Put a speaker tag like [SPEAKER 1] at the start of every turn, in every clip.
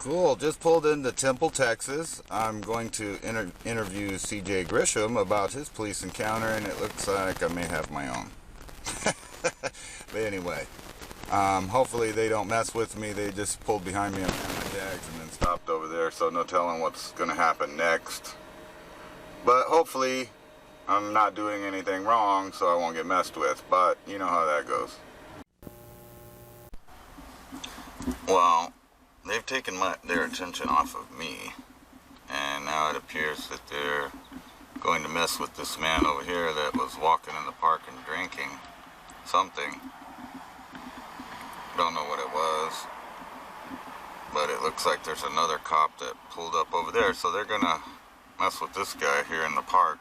[SPEAKER 1] Cool, just pulled into Temple, Texas. I'm going to interview CJ Grisham about his police encounter, and it looks like I may have my own. But anyway, hopefully they don't mess with me. They just pulled behind me on my tags and then stopped over there, so no telling what's going to happen next. But hopefully I'm not doing anything wrong, so I won't get messed with, but you know how that goes. Well, they've taken their attention off of me, and now it appears that they're going to mess with this man over here that was walking in the park and drinking something. Don't know what it was, but it looks like there's another cop that pulled up over there, so they're gonna mess with this guy here in the park.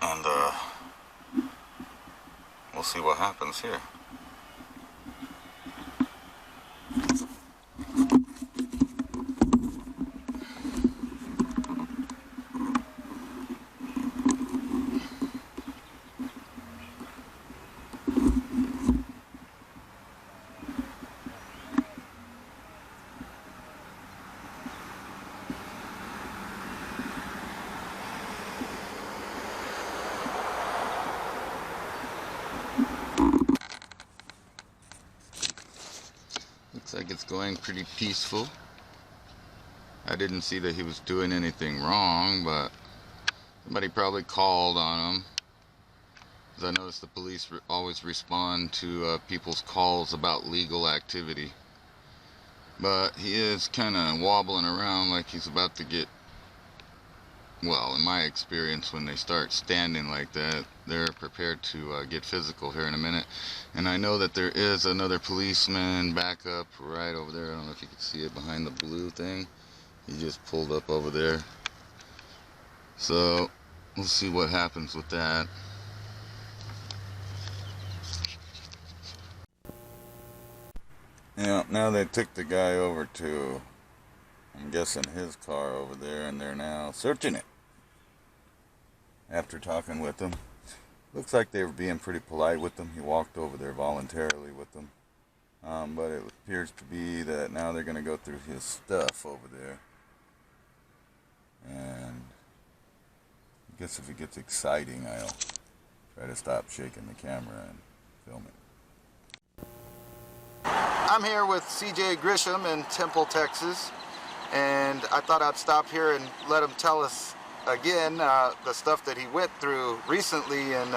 [SPEAKER 1] And we'll see what happens here. Looks like it's going pretty peaceful. I didn't see that he was doing anything wrong, but somebody probably called on him. Because I noticed the police always respond to people's calls about legal activity. But he is kind of wobbling around like he's about to get, well, in my experience, when they start standing like that, they're prepared to get physical here in a minute. And I know that there is another policeman back up right over there. I don't know if you can see it behind the blue thing. He just pulled up over there. So we'll see what happens with that. Yeah, now they took the guy over to, I'm guessing, his car over there, and they're now searching it. After talking with him, looks like they were being pretty polite with him. He walked over there voluntarily with them, but it appears to be that now they're going to go through his stuff over there. And I guess if it gets exciting, I'll try to stop shaking the camera and film it. I'm here with CJ Grisham in Temple, Texas, and I thought I'd stop here and let him tell us again the stuff that he went through recently in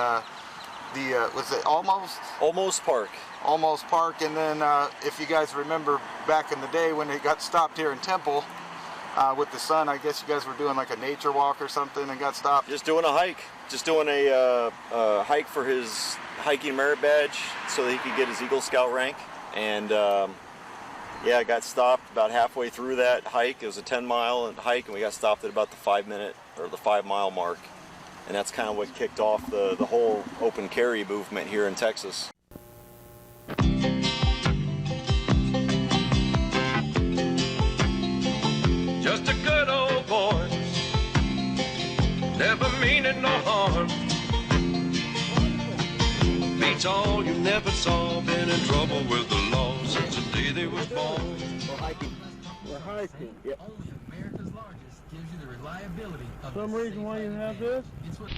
[SPEAKER 1] was it Almost Park? Almost Park. And then if you guys remember back in the day when he got stopped here in Temple with the sun, I guess you guys were doing like a nature walk or something and got stopped?
[SPEAKER 2] Just doing a hike. Just doing a hike for his hiking merit badge so that he could get his Eagle Scout rank. And yeah, I got stopped about halfway through that hike. It was a 10-mile hike, and we got stopped at about the 5-mile mark. And that's kind of what kicked off the whole open carry movement here in Texas.
[SPEAKER 3] Just a good old boy, never meaning no harm. Beats all you never saw, been in trouble with the law since the day they was born.
[SPEAKER 4] We're hiking. Yep.
[SPEAKER 5] Only America's largest gives you the reliability of
[SPEAKER 4] Some reason why you have this?
[SPEAKER 5] It's what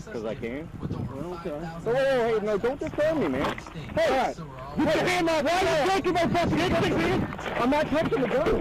[SPEAKER 4] Because I can? Okay. Oh, hey, no, don't disturb me, man. Hey, put your hand up. Why are you taking my fucking thing, man? I'm not touching the gun.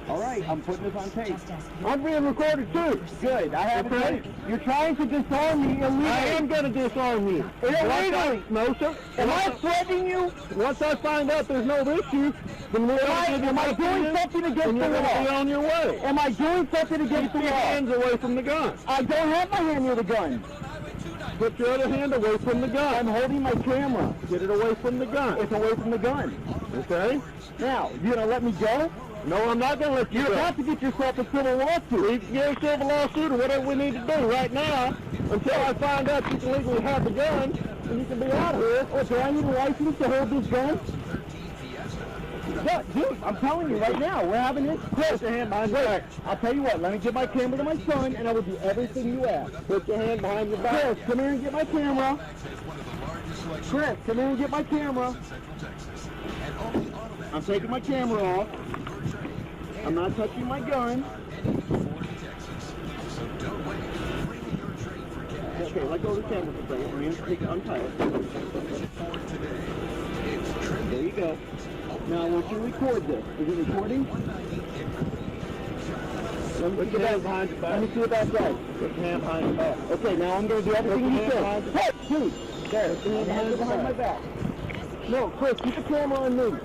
[SPEAKER 4] All right, I'm putting this on tape. I'm being recorded too. Good. I have it. You're trying to disarm me illegally. I am going to disarm you. Illegally. No, sir. Am I threatening you? Once I find out there's no issue, then am I doing something against the law? Be on your way. Am I doing something against the law? Keep your hands away from the gun. I don't have my hand near the gun. Put your other hand away from the gun. I'm holding my camera. Get it away from the gun. It's away from the gun. Okay? Now, you gonna let me go? No, I'm not gonna let you go. You have to get yourself a civil lawsuit. You can get yourself a lawsuit or whatever we need to do right now until I find out you can legally have the gun and you can be out of here. Oh, do I need a license to hold this gun? Yeah, dude, I'm telling you right now, we're having this. Chris, your hand behind your back. I'll tell you what, let me give my camera to my son, and I will do everything you ask. Put your hand behind your back. Chris, come here and get my camera. Chris, come here and get my camera. I'm taking my camera off. I'm not touching my gun. Okay, let go of the camera for a second. We're going to take it, untie it. There you go. Now I want you to record this. Is it recording? Let me see that behind your back. Let me see what that says. Put your hand behind your back. Okay, now I'm going to do everything you said. Hey, dude! There, put your hand behind my back. No, Chris, keep the camera on me.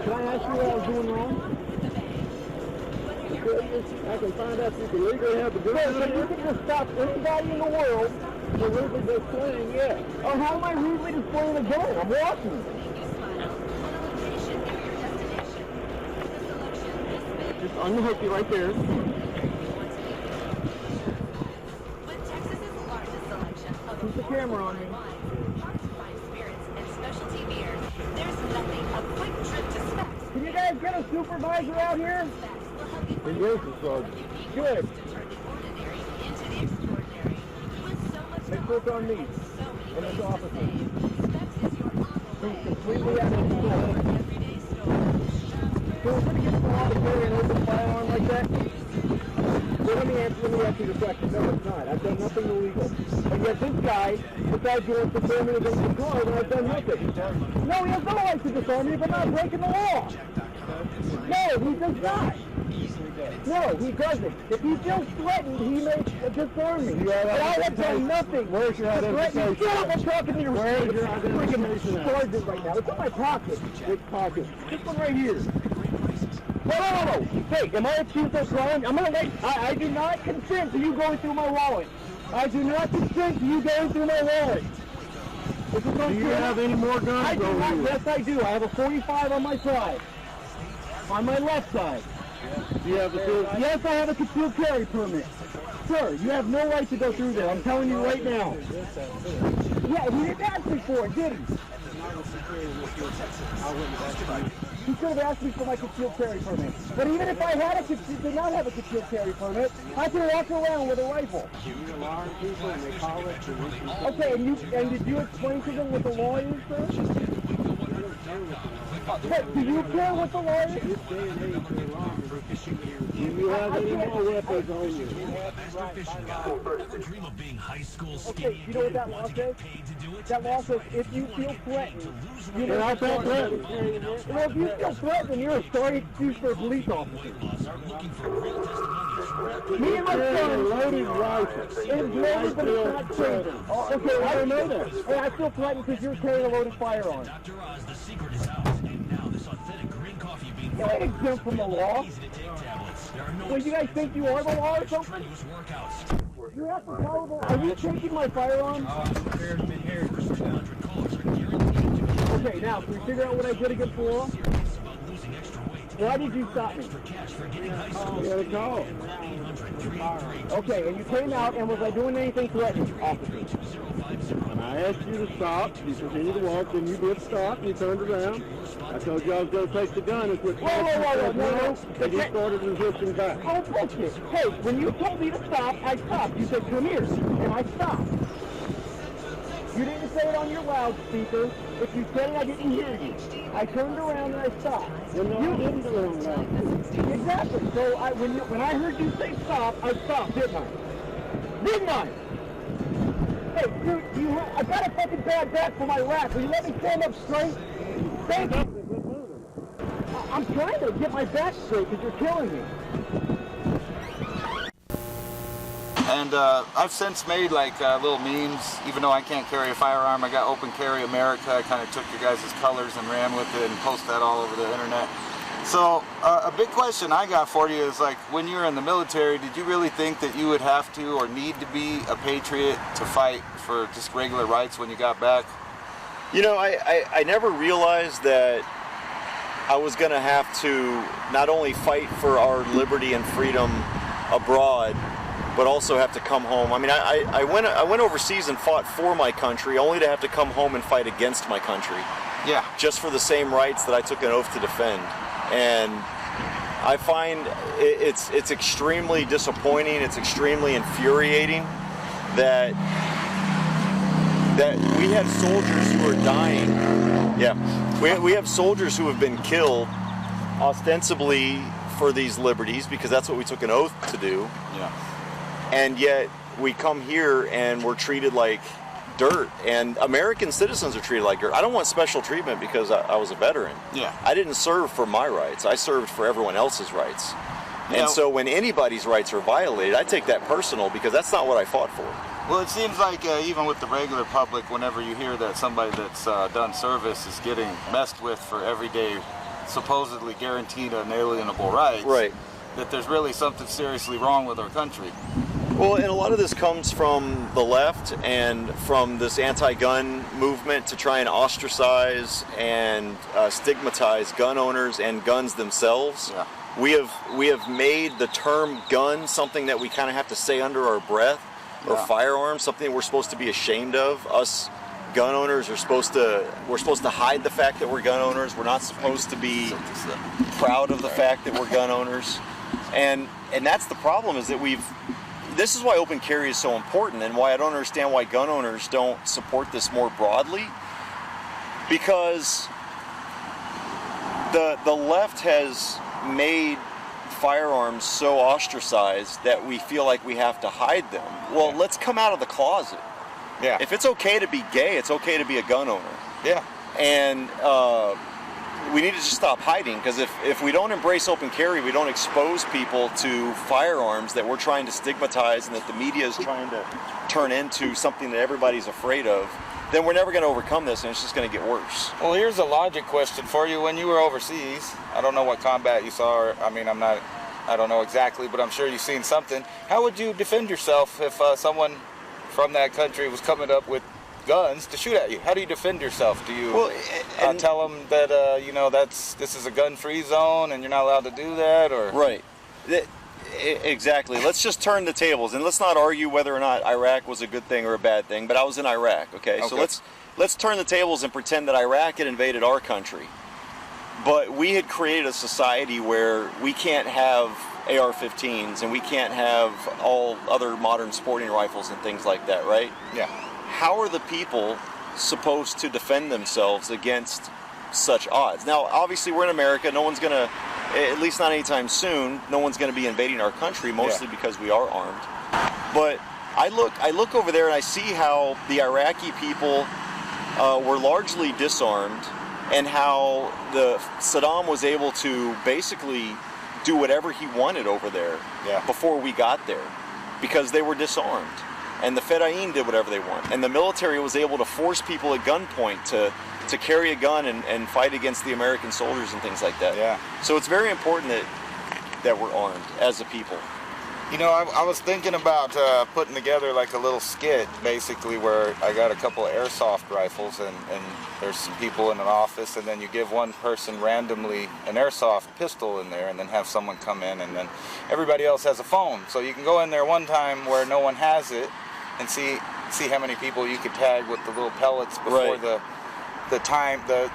[SPEAKER 4] Can I ask you what I was doing wrong? I can find out if you can legally have the gun. Chris, if you can just stop anybody in the world for legally displaying, yeah. Oh, how am I legally displaying a gun? I'm watching. Just unhook you right there. Keep the camera on me. Can you guys get a supervisor out here? It is the sergeant. Good. Let's look on me and this officer. He's completely out of control. So we're going to get the law to carry an open firearm like that? Well, let me answer the question. No, it's not. I've done nothing illegal. And yet this guy decides he wants to throw me against the car when I've done nothing. No, he has no right to disarm me if I'm not breaking the law. No, he does not. No, he doesn't. If he feels threatened, he may disarm me. But I have done nothing. Where's your identification? Shut up, I'm talking to your freaking sergeant right now. It's in my pocket. Which pocket? This one right here. No. Hey, am I accused of crime? I'm gonna let. I do not consent to you going through my wallet. I do not consent to you going through my wallet. Do you have any more guns? I do not. Yes, I do. I have a 45 on my side. On my left side. Do you have a Yes, I have a concealed carry permit. Sir, you have no right to go through there. I'm telling you right now. Yeah, he didn't ask me for it, did he? He could have asked me for my concealed carry permit. But even if I did not have a concealed carry permit, I can walk around with a rifle. Okay, and did you explain to them what the law is, sir? But do you care what the law is? Do you have any more weapons on you? Okay, you know what that law says? That law says if you feel threatened, you know how threatened. Well, if you feel threatened, you're a sorry excuse for a police officer. Me and my son loaded rifles. It's loaded, but it's not changing. Okay, I don't know that. Hey, I feel threatened because you're carrying a loaded firearm. You ain't exempt from the law. Well, you guys think you are the law or something? You have to follow the law. Are you taking my firearm? Okay, now, can we figure out what I did against the law? Why did you stop me? You had a call. Okay, and you came out, and was I doing anything threatening, officer? When I asked you to stop, you continued to walk, and you did stop, and you turned around. I told you I was going to take the gun and quit. Whoa, no. And you started resisting back. Oh, bullshit. Hey, when you told me to stop, I stopped. You said, come here, and I stopped. You didn't say it on your loudspeaker. If you said it, I didn't hear you. I turned around and I stopped. Well, no, you didn't turn around. Exactly. So when I heard you say stop, I stopped, didn't I? Didn't I? Hey, dude, I got a fucking bad back for my rap. Will you let me stand up straight? Thank you. I'm trying to get my back straight because you're killing me.
[SPEAKER 1] And I've since made like little memes. Even though I can't carry a firearm, I got Open Carry America. I kind of took your guys' colors and ran with it and posted that all over the internet. So a big question I got for you is, like, when you were in the military, did you really think that you would have to or need to be a patriot to fight for just regular rights when you got back?
[SPEAKER 2] You know, I never realized that I was going to have to not only fight for our liberty and freedom abroad, but also have to come home. I mean, I went overseas and fought for my country, only to have to come home and fight against my country.
[SPEAKER 1] Yeah.
[SPEAKER 2] Just for the same rights that I took an oath to defend. And I find it's extremely disappointing, it's extremely infuriating that we have soldiers who are dying. Yeah, we have soldiers who have been killed ostensibly for these liberties, because that's what we took an oath to do.
[SPEAKER 1] Yeah.
[SPEAKER 2] And yet we come here and we're treated like dirt, and American citizens are treated like dirt. I don't want special treatment because I was a veteran.
[SPEAKER 1] Yeah.
[SPEAKER 2] I didn't serve for my rights. I served for everyone else's rights. And so when anybody's rights are violated, I take that personal, because that's not what I fought for.
[SPEAKER 1] Well, it seems like even with the regular public, whenever you hear that somebody that's done service is getting messed with for everyday, supposedly guaranteed unalienable rights,
[SPEAKER 2] Right.
[SPEAKER 1] that there's really something seriously wrong with our country.
[SPEAKER 2] Well, and a lot of this comes from the left and from this anti-gun movement to try and ostracize and stigmatize gun owners and guns themselves.
[SPEAKER 1] Yeah.
[SPEAKER 2] We have made the term gun something that we kind of have to say under our breath, or firearms, something we're supposed to be ashamed of. Us gun owners we're supposed to hide the fact that we're gun owners. We're not supposed to be proud of the fact that we're gun owners. And that's the problem, is that this is why open carry is so important, and why I don't understand why gun owners don't support this more broadly, because the left has made firearms so ostracized that we feel like we have to hide them. Well, let's come out of the closet.
[SPEAKER 1] Yeah.
[SPEAKER 2] If it's okay to be gay, it's okay to be a gun owner.
[SPEAKER 1] Yeah.
[SPEAKER 2] And we need to just stop hiding, because if we don't embrace open carry, we don't expose people to firearms that we're trying to stigmatize and that the media is trying to turn into something that everybody's afraid of, then we're never going to overcome this, and it's just going to get worse.
[SPEAKER 1] Well, here's a logic question for you. When you were overseas, I don't know what combat you saw, or, I mean, I don't know exactly, but I'm sure you've seen something. How would you defend yourself if someone from that country was coming up with guns to shoot at you? How do you defend yourself? Do you tell them that this is a gun-free zone and you're not allowed to do that, or
[SPEAKER 2] right? Exactly. Let's just turn the tables, and let's not argue whether or not Iraq was a good thing or a bad thing. But I was in Iraq. Okay. So let's turn the tables and pretend that Iraq had invaded our country, but we had created a society where we can't have AR-15s and we can't have all other modern sporting rifles and things like that, right?
[SPEAKER 1] Yeah.
[SPEAKER 2] How are the people supposed to defend themselves against such odds? Now, obviously, we're in America. No one's going to, at least not anytime soon, no one's going to be invading our country, mostly because we are armed. But I look over there and I see how the Iraqi people were largely disarmed, and how Saddam was able to basically do whatever he wanted over there before we got there, because they were disarmed. And the Fedayeen did whatever they want. And the military was able to force people at gunpoint to carry a gun and fight against the American soldiers and things like that.
[SPEAKER 1] Yeah.
[SPEAKER 2] So it's very important that we're armed as a people.
[SPEAKER 1] You know, I was thinking about putting together like a little skit, basically, where I got a couple of airsoft rifles, and there's some people in an office, and then you give one person randomly an airsoft pistol in there, and then have someone come in, and then everybody else has a phone. So you can go in there one time where no one has it, and see how many people you could tag with the little pellets before the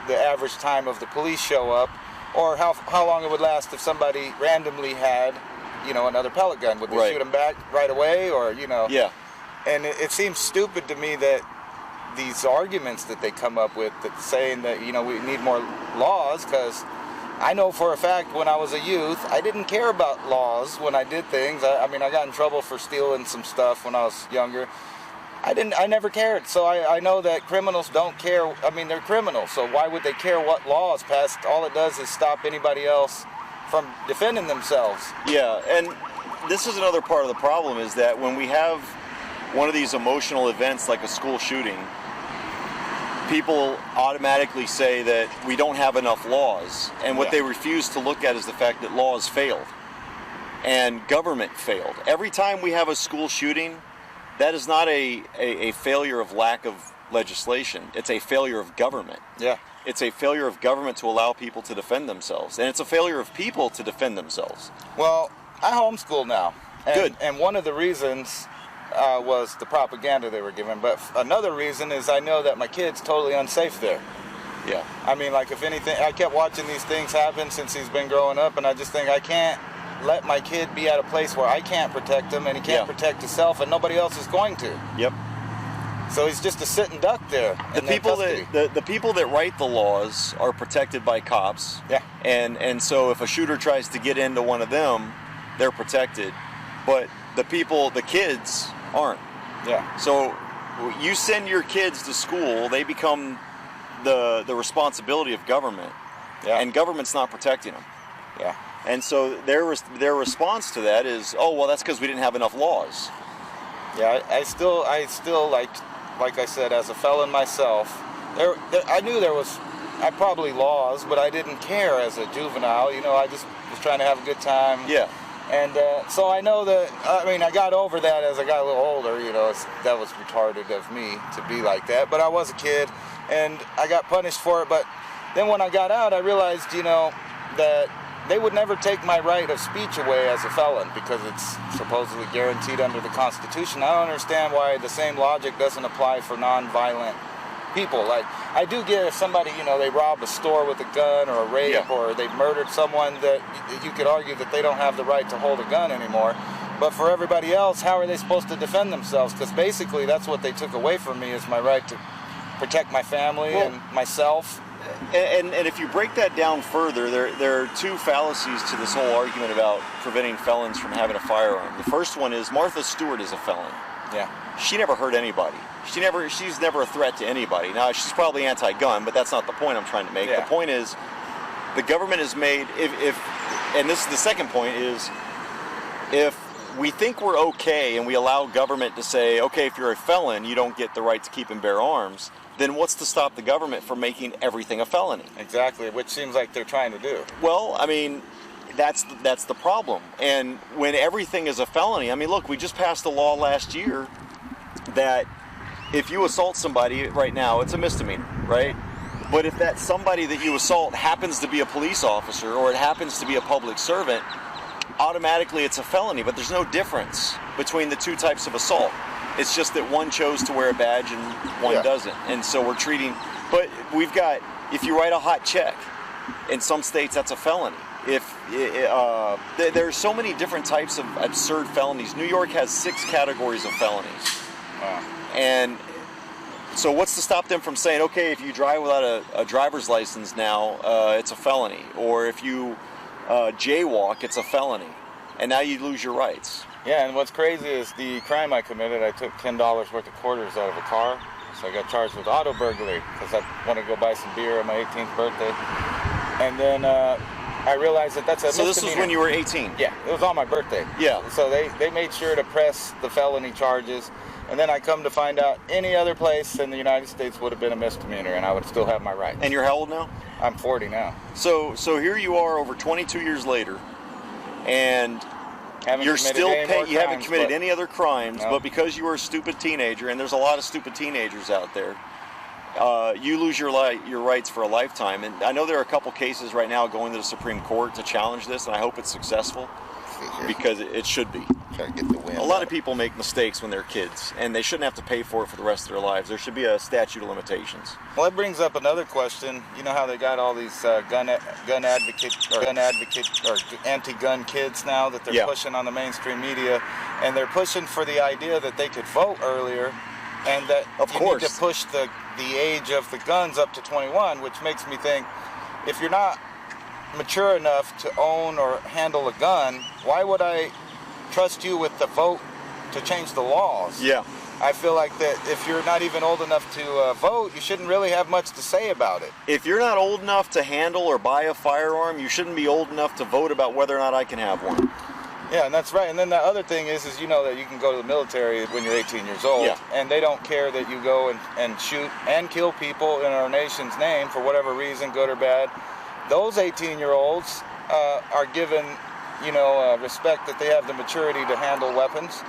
[SPEAKER 1] average time of the police show up, or how long it would last if somebody randomly had, another pellet gun. Would they shoot them back right away, or
[SPEAKER 2] Yeah.
[SPEAKER 1] And it seems stupid to me that these arguments that they come up with, that saying that we need more laws, because I know for a fact when I was a youth, I didn't care about laws when I did things. I mean, I got in trouble for stealing some stuff when I was younger,
[SPEAKER 6] I never cared. So I know that criminals don't care. I mean, they're criminals, so why would they care what law is passed? All it does is stop anybody else from defending themselves.
[SPEAKER 2] Yeah, and this is another part of the problem, is that when we have one of these emotional events like a school shooting, people automatically say that we don't have enough laws, and what they refuse to look at is the fact that laws failed and government failed. Every time we have a school shooting, that is not a failure of lack of legislation. It's a failure of government.
[SPEAKER 6] Yeah.
[SPEAKER 2] It's a failure of government to allow people to defend themselves, and it's a failure of people to defend themselves.
[SPEAKER 6] Well, I homeschool now. And,
[SPEAKER 2] Good.
[SPEAKER 6] And one of the reasons was the propaganda they were given, but another reason is I know that my kid's totally unsafe there.
[SPEAKER 2] Yeah.
[SPEAKER 6] I mean, like, if anything, I kept watching these things happen since he's been growing up, and I just think I can't let my kid be at a place where I can't protect him and he can't protect himself, and nobody else is going to.
[SPEAKER 2] Yep.
[SPEAKER 6] So he's just a sitting duck there.
[SPEAKER 2] The people that write the laws are protected by cops.
[SPEAKER 6] Yeah.
[SPEAKER 2] And so if a shooter tries to get into one of them, they're protected. But the kids aren't.
[SPEAKER 6] Yeah.
[SPEAKER 2] So you send your kids to school, they become the responsibility of government.
[SPEAKER 6] Yeah.
[SPEAKER 2] And government's not protecting them.
[SPEAKER 6] Yeah.
[SPEAKER 2] And so their response to that is, oh, well, that's because we didn't have enough laws.
[SPEAKER 6] Yeah, I still like I said, as a felon myself, I knew there was probably laws, but I didn't care as a juvenile. You know, I just was trying to have a good time.
[SPEAKER 2] Yeah.
[SPEAKER 6] And so I know that, I mean, I got over that as I got a little older. You know, that was retarded of me to be like that. But I was a kid, and I got punished for it. But then when I got out, I realized, you know, that they would never take my right of speech away as a felon because it's supposedly guaranteed under the Constitution. I don't understand why the same logic doesn't apply for non-violent people. Like, I do get if somebody, you know, they robbed a store with a gun or a rape or they murdered someone, that you could argue that they don't have the right to hold a gun anymore. But for everybody else, how are they supposed to defend themselves? Because basically that's what they took away from me, is my right to protect my family and myself.
[SPEAKER 2] And if you break that down further, there are two fallacies to this whole argument about preventing felons from having a firearm. The first one is Martha Stewart is a felon.
[SPEAKER 6] Yeah.
[SPEAKER 2] She never hurt anybody. She's never a threat to anybody. Now, she's probably anti-gun, but that's not the point I'm trying to make.
[SPEAKER 6] Yeah.
[SPEAKER 2] The point is, the government has made, and this is the second point, is if we think we're okay and we allow government to say, okay, if you're a felon, you don't get the right to keep and bear arms, then what's to stop the government from making everything a felony?
[SPEAKER 6] Exactly, which seems like they're trying to do.
[SPEAKER 2] Well, I mean, that's the problem. And when everything is a felony, I mean, look, we just passed a law last year that if you assault somebody right now, it's a misdemeanor, right? But if that somebody that you assault happens to be a police officer or it happens to be a public servant, automatically it's a felony. But there's no difference between the two types of assault. It's just that one chose to wear a badge and one doesn't. And so we're treating, but we've got, if you write a hot check, in some states that's a felony. There's so many different types of absurd felonies. New York has 6 categories of felonies.
[SPEAKER 6] Wow.
[SPEAKER 2] And so what's to stop them from saying, okay, if you drive without a driver's license now, it's a felony. Or if you jaywalk, it's a felony. And now you lose your rights.
[SPEAKER 6] Yeah, and what's crazy is the crime I committed, I took $10 worth of quarters out of a car. So I got charged with auto burglary because I wanted to go buy some beer on my 18th birthday. And then I realized that that's a misdemeanor.
[SPEAKER 2] So this was when you were 18?
[SPEAKER 6] Yeah, it was on my birthday.
[SPEAKER 2] Yeah.
[SPEAKER 6] So they made sure to press the felony charges. And then I come to find out any other place in the United States would have been a misdemeanor and I would still have my rights.
[SPEAKER 2] And you're how old now?
[SPEAKER 6] I'm 40 now.
[SPEAKER 2] So here you are over 22 years later, and
[SPEAKER 6] You're
[SPEAKER 2] still you haven't committed any other crimes, but because you were a stupid teenager, and there's a lot of stupid teenagers out there, you lose your rights for a lifetime. And I know there are a couple cases right now going to the Supreme Court to challenge this, and I hope it's successful because it should be.
[SPEAKER 6] Try to get the win.
[SPEAKER 2] A lot of people make mistakes when they're kids, and they shouldn't have to pay for it for the rest of their lives. There should be a statute of limitations.
[SPEAKER 6] Well, that brings up another question. You know how they got all these gun advocate or anti-gun kids now that they're pushing on the mainstream media, and they're pushing for the idea that they could vote earlier, and that need to push the age of the guns up to 21, which makes me think, if you're not mature enough to own or handle a gun, why would I trust you with the vote to change the laws?
[SPEAKER 2] Yeah.
[SPEAKER 6] I feel like that if you're not even old enough to vote, you shouldn't really have much to say about it.
[SPEAKER 2] If you're not old enough to handle or buy a firearm, you shouldn't be old enough to vote about whether or not I can have one.
[SPEAKER 6] Yeah, and that's right. And then the other thing is you know that you can go to the military when you're 18 years old,
[SPEAKER 2] Yeah.
[SPEAKER 6] and they don't care that you go and shoot and kill people in our nation's name for whatever reason, good or bad. Those 18-year-olds are given, you know, respect that they have the maturity to handle weapons.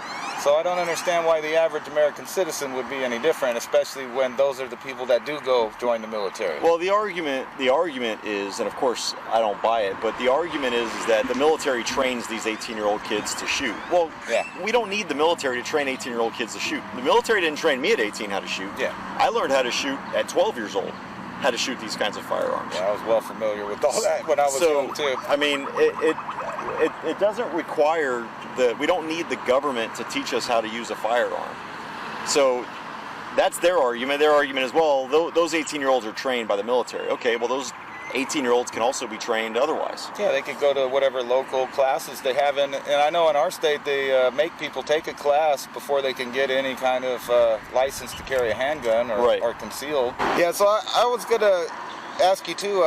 [SPEAKER 6] So I don't understand why the average American citizen would be any different, especially when those are the people that do go join the military.
[SPEAKER 2] Well, the argument is, and of course I don't buy it, but the argument is that the military trains these 18-year-old kids to shoot. Well,
[SPEAKER 6] yeah.
[SPEAKER 2] We don't need the military to train 18-year-old kids to shoot. The military didn't train me at 18 how to shoot.
[SPEAKER 6] Yeah.
[SPEAKER 2] I learned how to shoot at 12 years old, how to shoot these kinds of firearms.
[SPEAKER 6] Yeah, I was well familiar with all that when I was young too.
[SPEAKER 2] I mean, it doesn't require we don't need the government to teach us how to use a firearm. So that's their argument. Their argument is, well, those 18-year-olds are trained by the military. Okay, well, those 18-year-olds can also be trained otherwise.
[SPEAKER 6] Yeah, they could go to whatever local classes they have. And I know in our state they make people take a class before they can get any kind of license to carry a handgun or concealed. Yeah, so I was going to ask you too,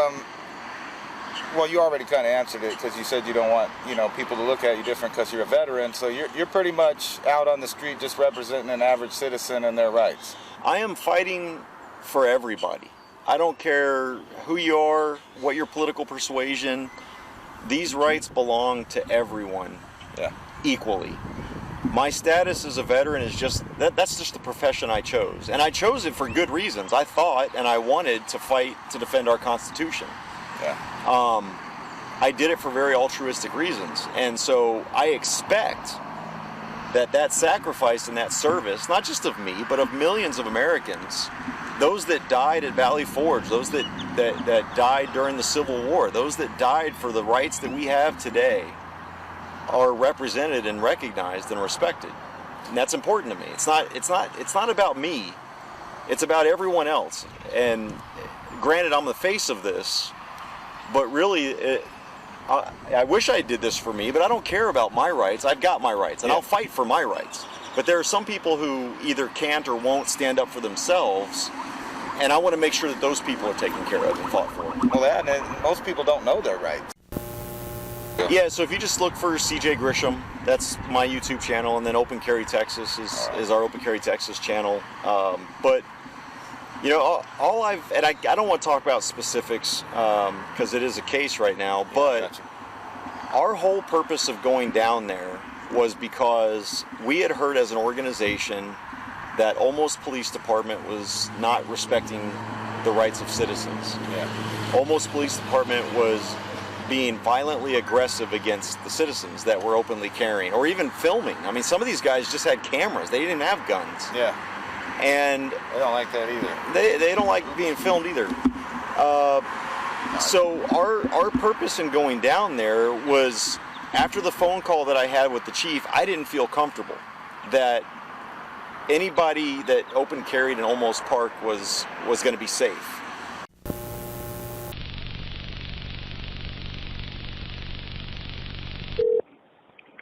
[SPEAKER 6] well, you already kind of answered it because you said you don't want, you know, people to look at you different because you're a veteran. So you're pretty much out on the street just representing an average citizen and their rights.
[SPEAKER 2] I am fighting for everybody. I don't care who you are, what your political persuasion. These rights belong to everyone equally. My status as a veteran is that's just the profession I chose. And I chose it for good reasons. I thought and I wanted to fight to defend our Constitution.
[SPEAKER 6] Yeah.
[SPEAKER 2] I did it for very altruistic reasons, and so I expect that sacrifice and that service, not just of me, but of millions of Americans, those that died at Valley Forge, those that died during the Civil War, those that died for the rights that we have today, are represented and recognized and respected, and that's important to me. It's not about me. It's about everyone else. And granted, I'm the face of this. But really, I wish I did this for me, but I don't care about my rights. I've got my rights, and I'll fight for my rights. But there are some people who either can't or won't stand up for themselves, and I want to make sure that those people are taken care of and fought for.
[SPEAKER 6] Well, and most people don't know their rights.
[SPEAKER 2] Yeah, so if you just look for CJ Grisham, that's my YouTube channel, and then Open Carry Texas is our Open Carry Texas channel. But you know, I don't want to talk about specifics because it is a case right now, but our whole purpose of going down there was because we had heard as an organization that Olmos Police Department was not respecting the rights of citizens.
[SPEAKER 6] Yeah.
[SPEAKER 2] Olmos Police Department was being violently aggressive against the citizens that were openly carrying or even filming. I mean, some of these guys just had cameras. They didn't have guns.
[SPEAKER 6] Yeah.
[SPEAKER 2] And
[SPEAKER 6] they don't like that either.
[SPEAKER 2] They don't like being filmed either. So our purpose in going down there was, after the phone call that I had with the chief, I didn't feel comfortable that anybody that open carried in Olmos Park was going to be safe.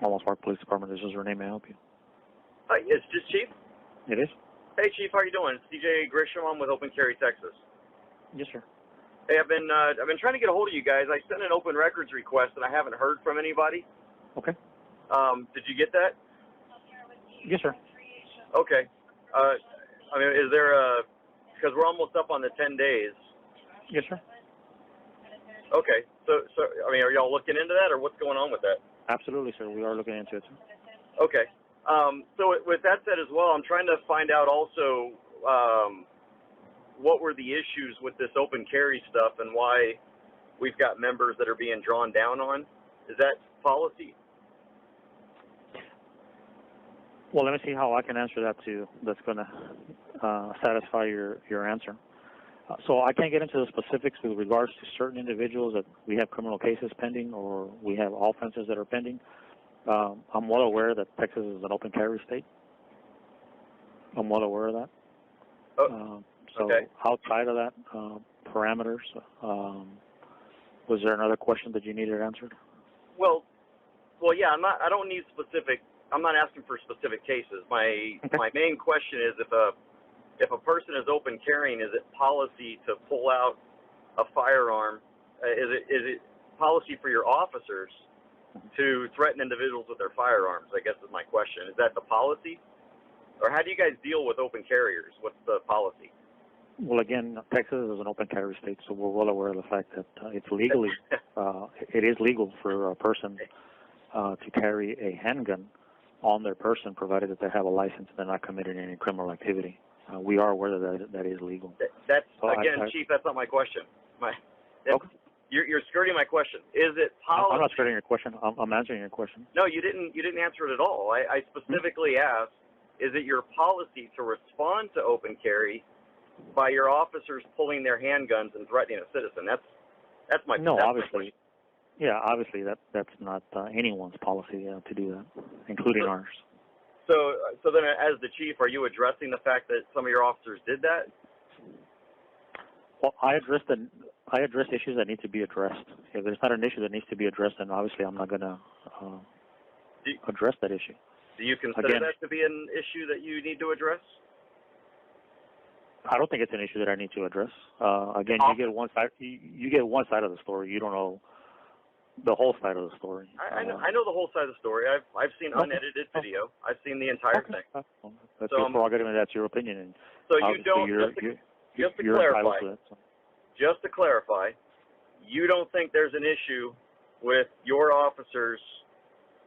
[SPEAKER 7] Olmos Park Police Department, this is Renee. May I help you?
[SPEAKER 2] Is this Chief?
[SPEAKER 7] It is?
[SPEAKER 2] Hey, Chief, how are you doing? It's CJ Grisham. I'm with Open Carry Texas.
[SPEAKER 7] Yes, sir.
[SPEAKER 2] Hey, I've been trying to get a hold of you guys. I sent an open records request, and I haven't heard from anybody.
[SPEAKER 7] Okay.
[SPEAKER 2] Did you get that?
[SPEAKER 7] Yes, sir.
[SPEAKER 2] Okay. I mean, is there because we're almost up on the 10 days.
[SPEAKER 7] Yes, sir.
[SPEAKER 2] Okay. So I mean, are y'all looking into that, or what's going on with that?
[SPEAKER 7] Absolutely, sir. We are looking into it, sir.
[SPEAKER 2] Okay. So with that said as well, I'm trying to find out also what were the issues with this open carry stuff and why we've got members that are being drawn down on. Is that policy?
[SPEAKER 7] Well, let me see how I can answer that to that's going to satisfy your answer. So I can't get into the specifics with regards to certain individuals that we have criminal cases pending or we have offenses that are pending. I'm well aware that Texas is an open carry state. I'm well aware of that. So
[SPEAKER 2] okay.
[SPEAKER 7] Outside of that parameters, was there another question that you needed answered?
[SPEAKER 2] Well, yeah. I don't need specific not asking for specific cases. My main question is if a person is open carrying, is it policy to pull out a firearm? Is it policy for your officers to threaten individuals with their firearms? I guess is my question. Is that the policy, or how do you guys deal with open carriers? What's the policy?
[SPEAKER 7] Well, again, Texas is an open carry state, so we're well aware of the fact that it's legally, it is legal for a person to carry a handgun on their person, provided that they have a license and they're not committing any criminal activity. We are aware that is legal.
[SPEAKER 2] That's
[SPEAKER 7] so
[SPEAKER 2] Chief. That's not my question.
[SPEAKER 7] Okay.
[SPEAKER 2] You're skirting my question. Is it policy?
[SPEAKER 7] I'm not skirting your question. I'm answering your question.
[SPEAKER 2] No, you didn't answer it at all. I specifically asked, is it your policy to respond to open carry by your officers pulling their handguns and threatening a citizen? That's my
[SPEAKER 7] no.
[SPEAKER 2] That's
[SPEAKER 7] obviously, yeah. Obviously, that's not anyone's policy to do that, including ours.
[SPEAKER 2] So then, as the chief, are you addressing the fact that some of your officers did that?
[SPEAKER 7] Well, I address issues that need to be addressed. If there's not an issue that needs to be addressed, then obviously I'm not going to address that issue.
[SPEAKER 2] Do you consider that to be an issue that you need to address?
[SPEAKER 7] I don't think it's an issue that I need to address. Again, you get one side. You get one side of the story. You don't know the whole side of the story.
[SPEAKER 2] I know the whole side of the story. I've seen unedited video. I've seen the entire thing.
[SPEAKER 7] That's your prerogative, and that's your opinion. And
[SPEAKER 2] so you don't. Just to clarify, you don't think there's an issue with your officers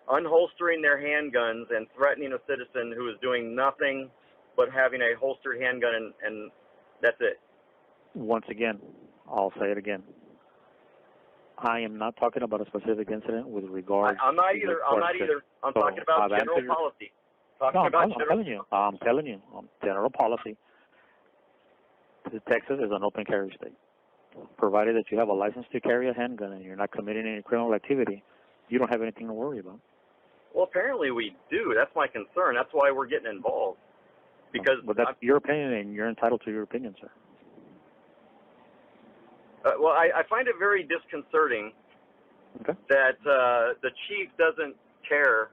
[SPEAKER 2] unholstering their handguns and threatening a citizen who is doing nothing but having a holstered handgun, and that's it?
[SPEAKER 7] Once again, I'll say it again. I am not talking about a specific incident with regard.
[SPEAKER 2] I'm not either. I'm talking about general policy.
[SPEAKER 7] I'm telling you, general policy. Texas is an open carry state. Provided that you have a license to carry a handgun and you're not committing any criminal activity, you don't have anything to worry about.
[SPEAKER 2] Well, apparently we do. That's my concern. That's why we're getting involved.
[SPEAKER 7] But that's your opinion, and you're entitled to your opinion, sir.
[SPEAKER 2] Well, I find it very disconcerting that the chief doesn't care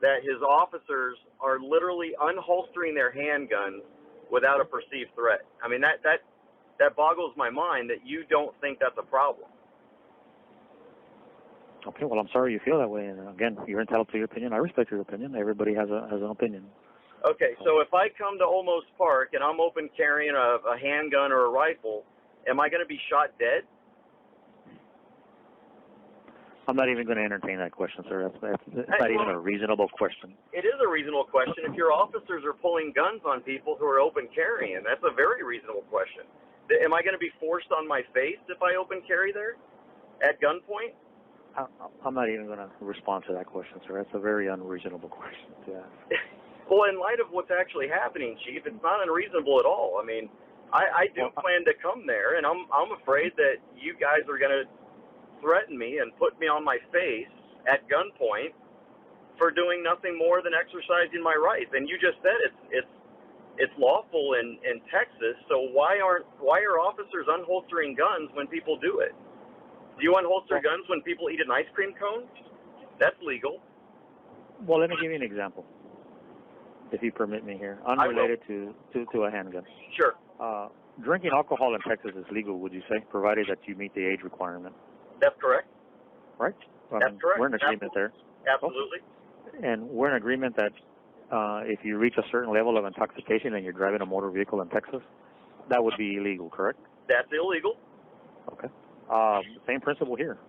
[SPEAKER 2] that his officers are literally unholstering their handguns without a perceived threat. I mean, that boggles my mind that you don't think that's a problem.
[SPEAKER 7] Okay, well, I'm sorry you feel that way. And again, you're entitled to your opinion. I respect your opinion. Everybody has an opinion.
[SPEAKER 2] Okay, so if I come to Olmos Park and I'm open carrying a handgun or a rifle, am I going to be shot dead?
[SPEAKER 7] I'm not even going to entertain that question, sir. That's not even a reasonable question.
[SPEAKER 2] It is a reasonable question. If your officers are pulling guns on people who are open carrying, that's a very reasonable question. Am I going to be forced on my face if I open carry there at gunpoint?
[SPEAKER 7] I'm not even going to respond to that question, sir. That's a very unreasonable question to ask.
[SPEAKER 2] Well, in light of what's actually happening, Chief, it's not unreasonable at all. I mean, I do plan to come there, and I'm afraid that you guys are going to threaten me and put me on my face at gunpoint for doing nothing more than exercising my rights. And you just said it's lawful in Texas. So why are officers unholstering guns when people do it? Do you unholster guns when people eat an ice cream cone? That's legal.
[SPEAKER 7] Well, let me give you an example, if you permit me here, unrelated to a handgun.
[SPEAKER 2] Sure.
[SPEAKER 7] Drinking alcohol in Texas is legal, would you say, provided that you meet the age requirement?
[SPEAKER 2] That's correct.
[SPEAKER 7] Right?
[SPEAKER 2] That's correct.
[SPEAKER 7] We're in agreement there.
[SPEAKER 2] Absolutely.
[SPEAKER 7] And we're in agreement that if you reach a certain level of intoxication and you're driving a motor vehicle in Texas, that would be illegal, correct?
[SPEAKER 2] That's illegal.
[SPEAKER 7] Okay. Same principle here.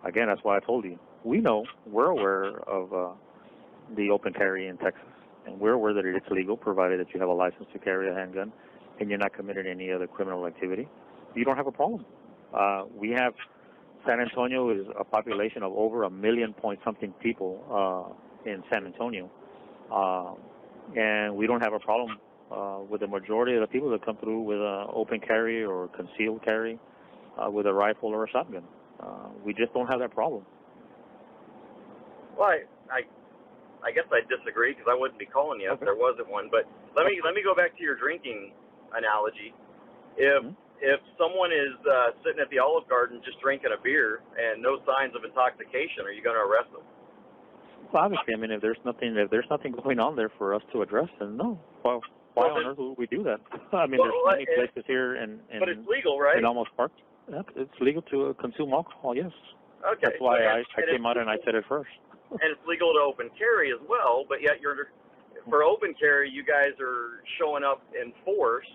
[SPEAKER 7] Again, that's why I told you. We're aware of the open carry in Texas, and we're aware that it's legal, provided that you have a license to carry a handgun and you're not committing any other criminal activity. You don't have a problem. We have San Antonio is a population of over 1 million point something people in San Antonio, and we don't have a problem with the majority of the people that come through with an open carry or concealed carry with a rifle or a shotgun. We just don't have that problem.
[SPEAKER 2] Well, I guess I disagree because I wouldn't be calling you if there wasn't one. But let me go back to your drinking analogy. If someone is sitting at the Olive Garden just drinking a beer and no signs of intoxication, are you going to arrest them?
[SPEAKER 7] Well, obviously, I mean, if there's nothing going on there for us to address, then no. Well, why on earth would we do that? I mean, there's many places here in
[SPEAKER 2] but it's legal, right?
[SPEAKER 7] in almost parks. Yeah, it's legal to consume alcohol. Yes.
[SPEAKER 2] Okay.
[SPEAKER 7] That's why I came out and I said it first.
[SPEAKER 2] And it's legal to open carry as well, but yet for open carry, you guys are showing up in force,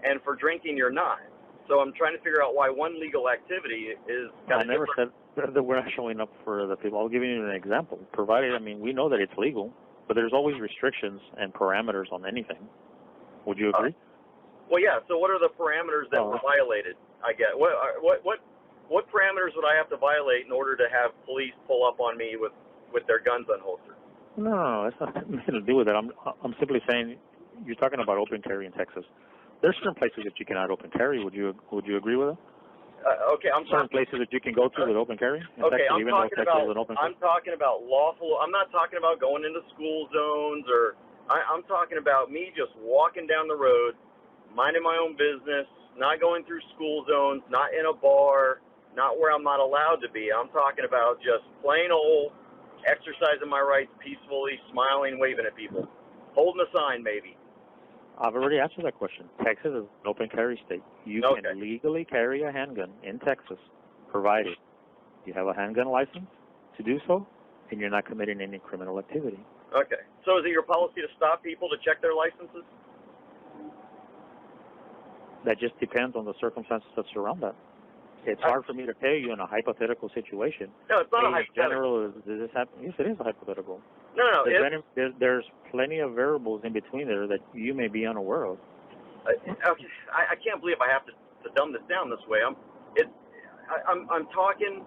[SPEAKER 2] and for drinking, you're not. So I'm trying to figure out why one legal activity is.
[SPEAKER 7] I never said that we're not showing up for the people. I'll give you an example. Provided, I mean, we know that it's legal, but there's always restrictions and parameters on anything. Would you agree?
[SPEAKER 2] Well, yeah. So what are the parameters that were violated? I get what parameters would I have to violate in order to have police pull up on me with their guns unholstered?
[SPEAKER 7] No, it's not nothing to do with it. I'm simply saying you're talking about open carry in Texas. There's certain places that you cannot open carry. Would you agree with it?
[SPEAKER 2] Okay, I'm
[SPEAKER 7] certain places that you can go to with open carry.
[SPEAKER 2] Okay,
[SPEAKER 7] Texas,
[SPEAKER 2] I'm talking about lawful. I'm not talking about going into school zones or. I'm talking about me just walking down the road, minding my own business, not going through school zones, not in a bar, not where I'm not allowed to be. I'm talking about just plain old exercising my rights peacefully, smiling, waving at people, holding a sign maybe.
[SPEAKER 7] I've already answered that question. Texas is an open carry state. You can legally carry a handgun in Texas, provided you have a handgun license to do so, and you're not committing any criminal activity.
[SPEAKER 2] Okay. So is it your policy to stop people to check their licenses?
[SPEAKER 7] That just depends on the circumstances that surround that. It's hard for me to tell you in a hypothetical situation.
[SPEAKER 2] No, it's not a hypothetical.
[SPEAKER 7] General, does this happen? Yes, it is a hypothetical.
[SPEAKER 2] No.
[SPEAKER 7] There's plenty of variables in between there that you may be unaware of.
[SPEAKER 2] Okay. I can't believe I have to dumb this down this way. I'm talking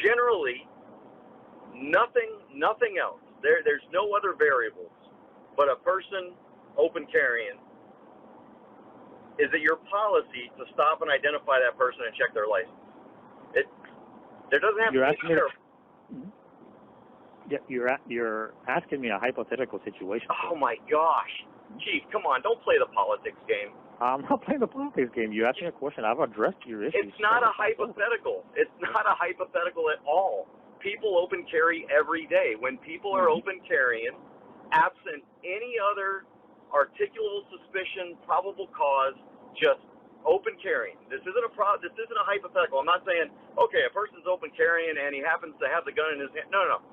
[SPEAKER 2] generally nothing else. There's no other variables but a person open carrying. Is it your policy to stop and identify that person and check their license? There doesn't have to be.
[SPEAKER 7] You're asking me a hypothetical situation.
[SPEAKER 2] Oh my gosh, Chief, come on, don't play the politics game.
[SPEAKER 7] I'm not playing the politics game. You asked me a question. I've addressed your issue.
[SPEAKER 2] It's not a hypothetical. It's not a hypothetical at all. People open carry every day. When people are open carrying, absent any other articulable suspicion, probable cause, just open carrying. This isn't a hypothetical. I'm not saying, okay, a person's open carrying and he happens to have the gun in his hand. No.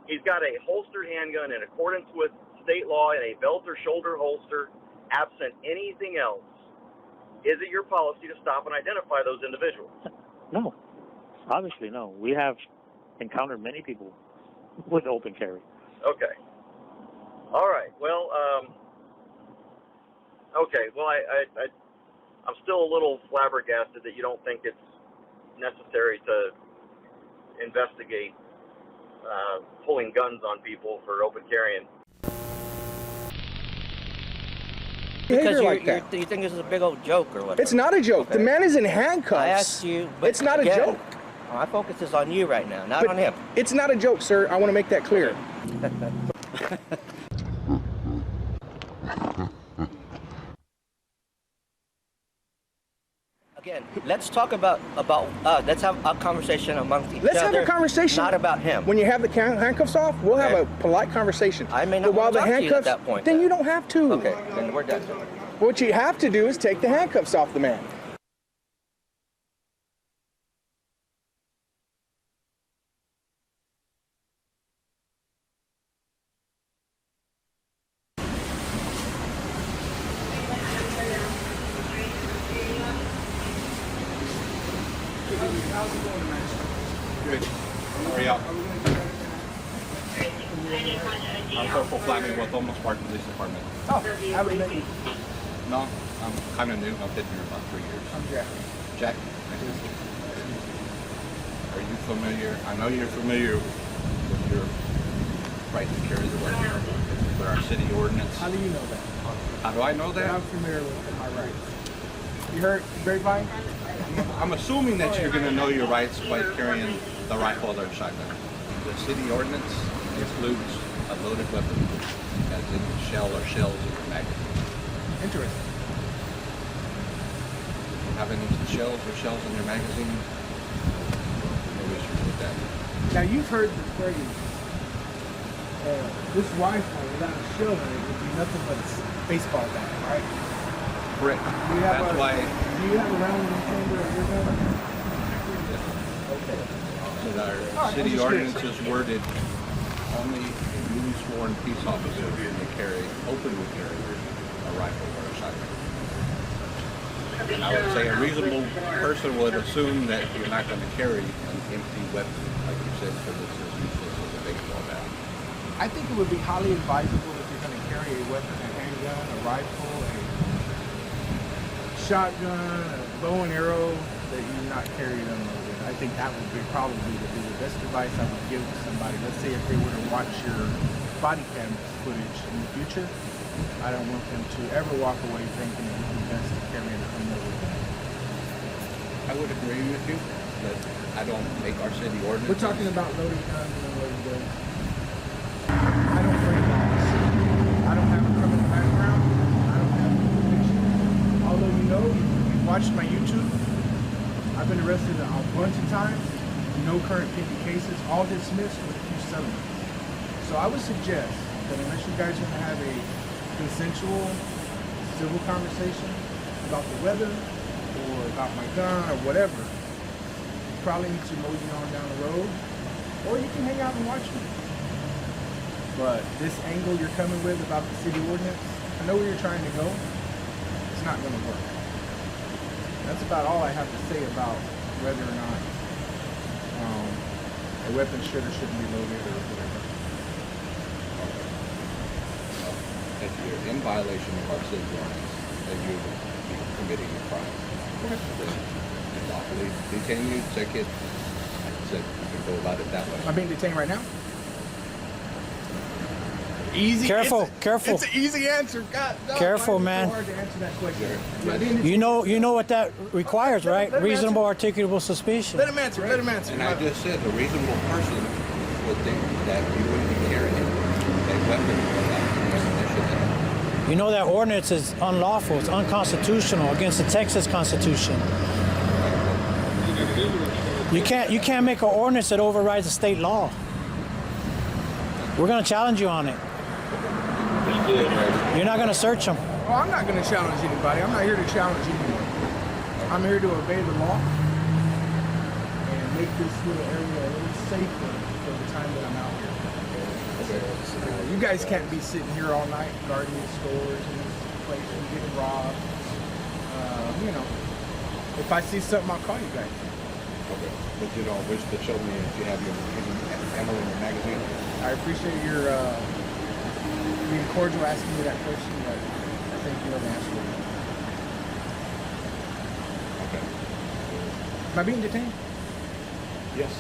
[SPEAKER 2] He's got a holstered handgun in accordance with state law in a belt or shoulder holster, absent anything else. Is it your policy to stop and identify those individuals?
[SPEAKER 7] No. Obviously, no. We have encountered many people with open carry.
[SPEAKER 2] Okay. All right. Well, okay. Well, I'm still a little flabbergasted that you don't think it's necessary to investigate pulling guns on people for open carrying.
[SPEAKER 8] Because you think this is a big old joke or what?
[SPEAKER 9] It's not a joke.
[SPEAKER 8] Okay.
[SPEAKER 9] The man is in handcuffs.
[SPEAKER 8] I asked you, but
[SPEAKER 9] it's not a joke.
[SPEAKER 8] My focus is on you right now, not on him.
[SPEAKER 9] It's not a joke, sir. I want to make that clear.
[SPEAKER 8] Again, let's talk about let's have a conversation amongst each other.
[SPEAKER 9] Let's have a conversation.
[SPEAKER 8] Not about him.
[SPEAKER 9] When you have the handcuffs off, we'll have a polite conversation.
[SPEAKER 8] I may not
[SPEAKER 9] but while
[SPEAKER 8] want to
[SPEAKER 9] the
[SPEAKER 8] talk to you at
[SPEAKER 9] handcuffs,
[SPEAKER 8] that point.
[SPEAKER 9] then you don't have to.
[SPEAKER 8] Okay, then we're done.
[SPEAKER 9] What you have to do is take the handcuffs off the man.
[SPEAKER 10] Good. Hurry up. I'm Corporal Fleming with Almost Park Police Department.
[SPEAKER 9] Oh, how many minutes?
[SPEAKER 10] No, I'm kind of new. I've been here about 3 years.
[SPEAKER 9] I'm Jack.
[SPEAKER 10] Jack, nice to meet you. Are you familiar? I know you're familiar with your right to carry the weapon with our city ordinance.
[SPEAKER 9] How do you know that?
[SPEAKER 10] How do I know that?
[SPEAKER 9] I'm familiar with my rights. You heard grapevine?
[SPEAKER 10] I'm assuming that you're going to know your rights by carrying the rifle or the shotgun. The city ordinance includes a loaded weapon, as in shell or shells in your magazine.
[SPEAKER 9] Interesting.
[SPEAKER 10] Have any shells in your magazine? No issues with that.
[SPEAKER 9] Now you've heard the phrase, This rifle without a shell in it would be nothing but a baseball bat, right?
[SPEAKER 10] Correct.
[SPEAKER 9] Do you have
[SPEAKER 10] That's
[SPEAKER 9] a,
[SPEAKER 10] why
[SPEAKER 9] Do you have a round in the chamber of your gun? Okay.
[SPEAKER 10] that our
[SPEAKER 9] Alright,
[SPEAKER 10] city
[SPEAKER 9] I'm just
[SPEAKER 10] ordinance
[SPEAKER 9] curious.
[SPEAKER 10] is worded only a newly sworn peace officer may carry, openly carry a rifle or a shotgun. And I would say a reasonable person would assume that you're not going to carry an empty weapon, like you said, because it's as useless as a baseball bat.
[SPEAKER 9] I think it would be highly advisable if you're going to carry a weapon, a handgun, a rifle, a shotgun, a bow and arrow, that you not carry them loaded. I think that would be probably the best advice I would give to somebody. Let's say if they were to watch your body cam footage in the future, I don't want them to ever walk away thinking it would be best to carry an unloaded gun.
[SPEAKER 10] I would agree with you, but I don't make our city ordinance.
[SPEAKER 9] We're talking about loading guns and unloading guns. I don't break laws. I don't have a criminal background. I don't have a conviction. Although you've watched my YouTube, I've been arrested a bunch of times. No current pending cases, all dismissed with a few settlements. So I would suggest that unless you guys want to have a consensual civil conversation about the weather or about my gun or whatever, you probably need to mosey on down the road, or you can hang out and watch me. But this angle you're coming with about the city ordinance, I know where you're trying to go. It's not going to work. That's about all I have to say about whether or not a weapon should or shouldn't be loaded or whatever.
[SPEAKER 10] If you're in violation of our city ordinance, then you're committing a crime.
[SPEAKER 9] Okay.
[SPEAKER 10] Then lawfully detain you, ticket, like I said, you can go about it that way.
[SPEAKER 9] I'm being detained right now? Easy.
[SPEAKER 11] Careful, careful.
[SPEAKER 9] It's an easy answer. God,
[SPEAKER 11] Careful,
[SPEAKER 9] why is it
[SPEAKER 11] man.
[SPEAKER 9] so hard to answer that question?
[SPEAKER 11] You know what that requires, right?
[SPEAKER 9] let him
[SPEAKER 11] Reasonable articulable suspicion.
[SPEAKER 9] Let him answer. Let him answer.
[SPEAKER 10] And I just said a reasonable person would think that you wouldn't be carrying a weapon without ammunition.
[SPEAKER 11] You know that ordinance is unlawful. It's unconstitutional against the Texas Constitution. You can't make an ordinance that overrides a state law. We're going to challenge you on it. You're not going to search them.
[SPEAKER 9] Oh, I'm not going to challenge anybody. I'm not here to challenge anyone. I'm here to obey the law and make this little area a little safer for the time that I'm out here. You guys can't be sitting here all night guarding the stores and this place and getting robbed. If I see something, I'll call you guys.
[SPEAKER 10] Okay. But you don't wish to show me if you have your ammo in your magazine?
[SPEAKER 9] I appreciate your being cordial asking me that question, but I think you know the answer.
[SPEAKER 10] Okay.
[SPEAKER 9] Am I being detained?
[SPEAKER 10] Yes.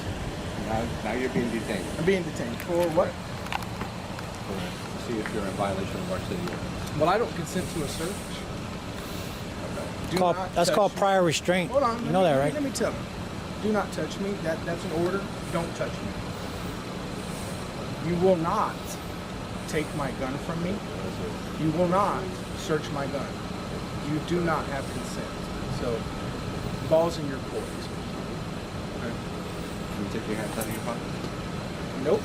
[SPEAKER 10] Now you're being detained.
[SPEAKER 9] I'm being detained. For what?
[SPEAKER 10] To see if you're in violation of our city ordinance.
[SPEAKER 9] Well, I don't consent to a search.
[SPEAKER 11] That's called prior restraint.
[SPEAKER 9] Hold on.
[SPEAKER 11] You know that, right?
[SPEAKER 9] Let me tell you. Do not touch me. That's an order. Don't touch me. You will not take my gun from me. You will not search my gun. You do not have consent. So, ball's in your court. Okay.
[SPEAKER 10] Can you take your hands out of your pocket?
[SPEAKER 9] Nope.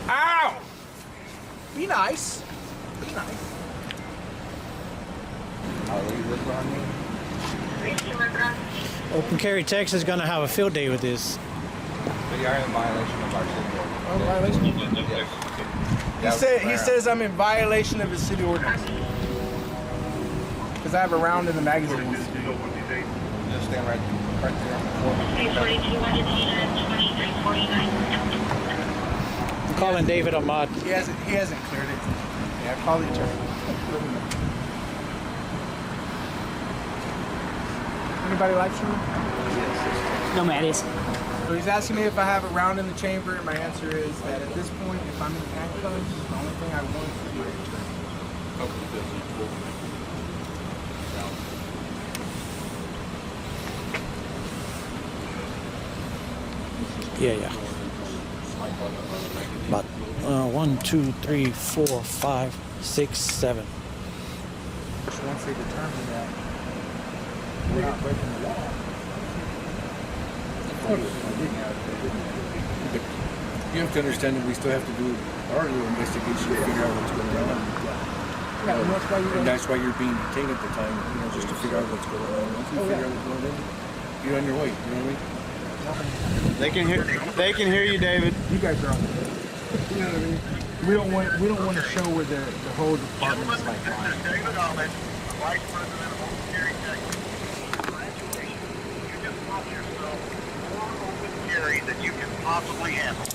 [SPEAKER 9] Ow! Be nice. Be nice.
[SPEAKER 10] I'll leave this on me.
[SPEAKER 11] Open Carry Texas is going to have a field day with this.
[SPEAKER 10] But you are in violation of our city ordinance.
[SPEAKER 9] Oh, violation?
[SPEAKER 10] Yes.
[SPEAKER 9] He says I'm in violation of his city ordinance. Because I have a round in the magazine.
[SPEAKER 10] Just stand right there.
[SPEAKER 11] I'm calling David Ahmad.
[SPEAKER 9] He hasn't cleared it. Yeah, call the attorney. Anybody live streaming?
[SPEAKER 8] No, man, it is.
[SPEAKER 9] So he's asking me if I have a round in the chamber, and my answer is that at this point, if I'm in handcuffs, the only thing I want is my attorney.
[SPEAKER 11] Yeah. About 1, 2, 3, 4, 5, 6, 7.
[SPEAKER 9] Once they determine that we're not breaking the law, Oh, no, I didn't. But you have to understand that we still have to do our little investigation to figure out what's going on.
[SPEAKER 4] Yeah, and
[SPEAKER 9] that's why you're being detained at the time, you know, just to figure out what's going on. Once you figure out what's going on, you're on your way. You know what I mean?
[SPEAKER 6] They can hear you, David.
[SPEAKER 4] You guys are on the road. You know what I mean? We don't want to show where the whole department is like lying.
[SPEAKER 12] David Ahmed, Vice President of Open Carry Texas. Congratulations. You just brought yourself more open carry than you can possibly handle.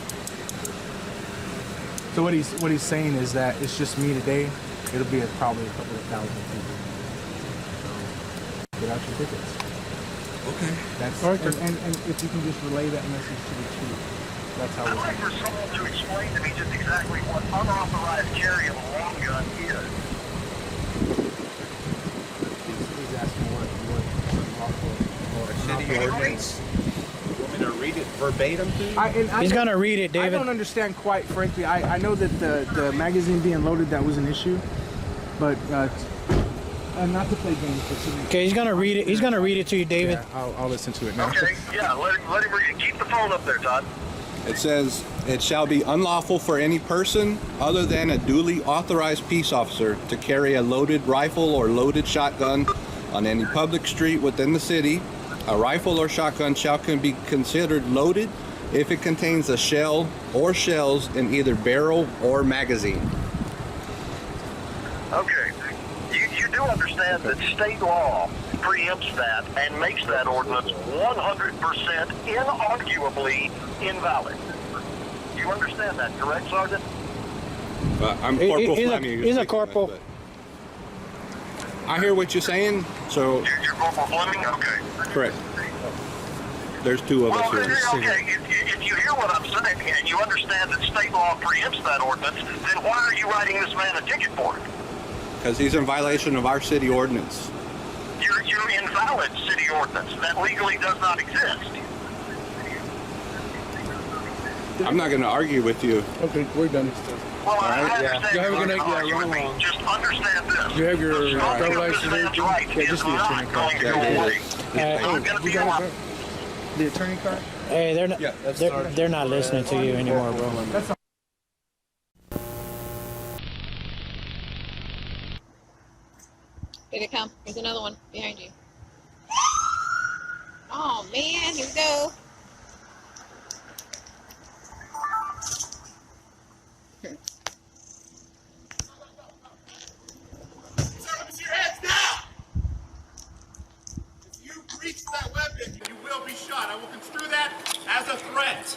[SPEAKER 4] So what he's saying is that it's just me today. It'll be probably a couple of thousand people. So get out your tickets.
[SPEAKER 9] Okay.
[SPEAKER 4] That's all right. And if you can just relay that message to the chief, that's how.
[SPEAKER 12] I'd like for someone to explain to me just exactly what unauthorized carry of a long gun is.
[SPEAKER 4] He's asking what
[SPEAKER 10] City ordinance. You want me to read it verbatim to you?
[SPEAKER 11] He's gonna read it, David.
[SPEAKER 4] I don't understand, quite frankly. I know that the magazine being loaded, that was an issue, but not to play games. But
[SPEAKER 11] Okay, he's gonna read it. He's gonna read it to you, David.
[SPEAKER 4] Yeah, I'll listen to it now.
[SPEAKER 12] Okay, yeah, let him read it. Keep the phone up there, Todd.
[SPEAKER 10] It says, it shall be unlawful for any person other than a duly authorized peace officer to carry a loaded rifle or loaded shotgun on any public street within the city. A rifle or shotgun shall be considered loaded if it contains a shell or shells in either barrel or magazine.
[SPEAKER 12] Okay. You do understand that state law preempts that and makes that ordinance 100% inarguably invalid. You understand that, correct, Sergeant?
[SPEAKER 10] I'm Corporal Fleming.
[SPEAKER 11] He's a corporal.
[SPEAKER 10] But I hear what you're saying, so...
[SPEAKER 12] You're Corporal Fleming? Okay.
[SPEAKER 10] Correct. There's two of us here.
[SPEAKER 12] Okay, if you hear what I'm saying and you understand that state law preempts that ordinance, then why are you writing this man a ticket for it?
[SPEAKER 10] Because he's in violation of our city ordinance.
[SPEAKER 12] You're invalid city ordinance. That legally does not exist.
[SPEAKER 10] I'm not going to argue with you.
[SPEAKER 9] Okay, we're done.
[SPEAKER 12] Well, I
[SPEAKER 10] right,
[SPEAKER 12] understand
[SPEAKER 9] you have a good
[SPEAKER 12] you're
[SPEAKER 9] night.
[SPEAKER 12] not argue with me. Just understand this.
[SPEAKER 9] You have your driver's
[SPEAKER 12] Smoking of
[SPEAKER 9] license
[SPEAKER 12] this man's
[SPEAKER 9] and
[SPEAKER 12] right
[SPEAKER 9] everything?
[SPEAKER 12] is not going to go away. It's not going to be allowed.
[SPEAKER 4] The attorney card?
[SPEAKER 11] Hey, they're not.
[SPEAKER 9] Yeah, that's
[SPEAKER 11] They're not listening to you anymore, bro.
[SPEAKER 4] That's
[SPEAKER 13] Here they come. Here's another one behind you. Oh man, here we go.
[SPEAKER 12] That weapon, you will be shot. I will construe that as a threat.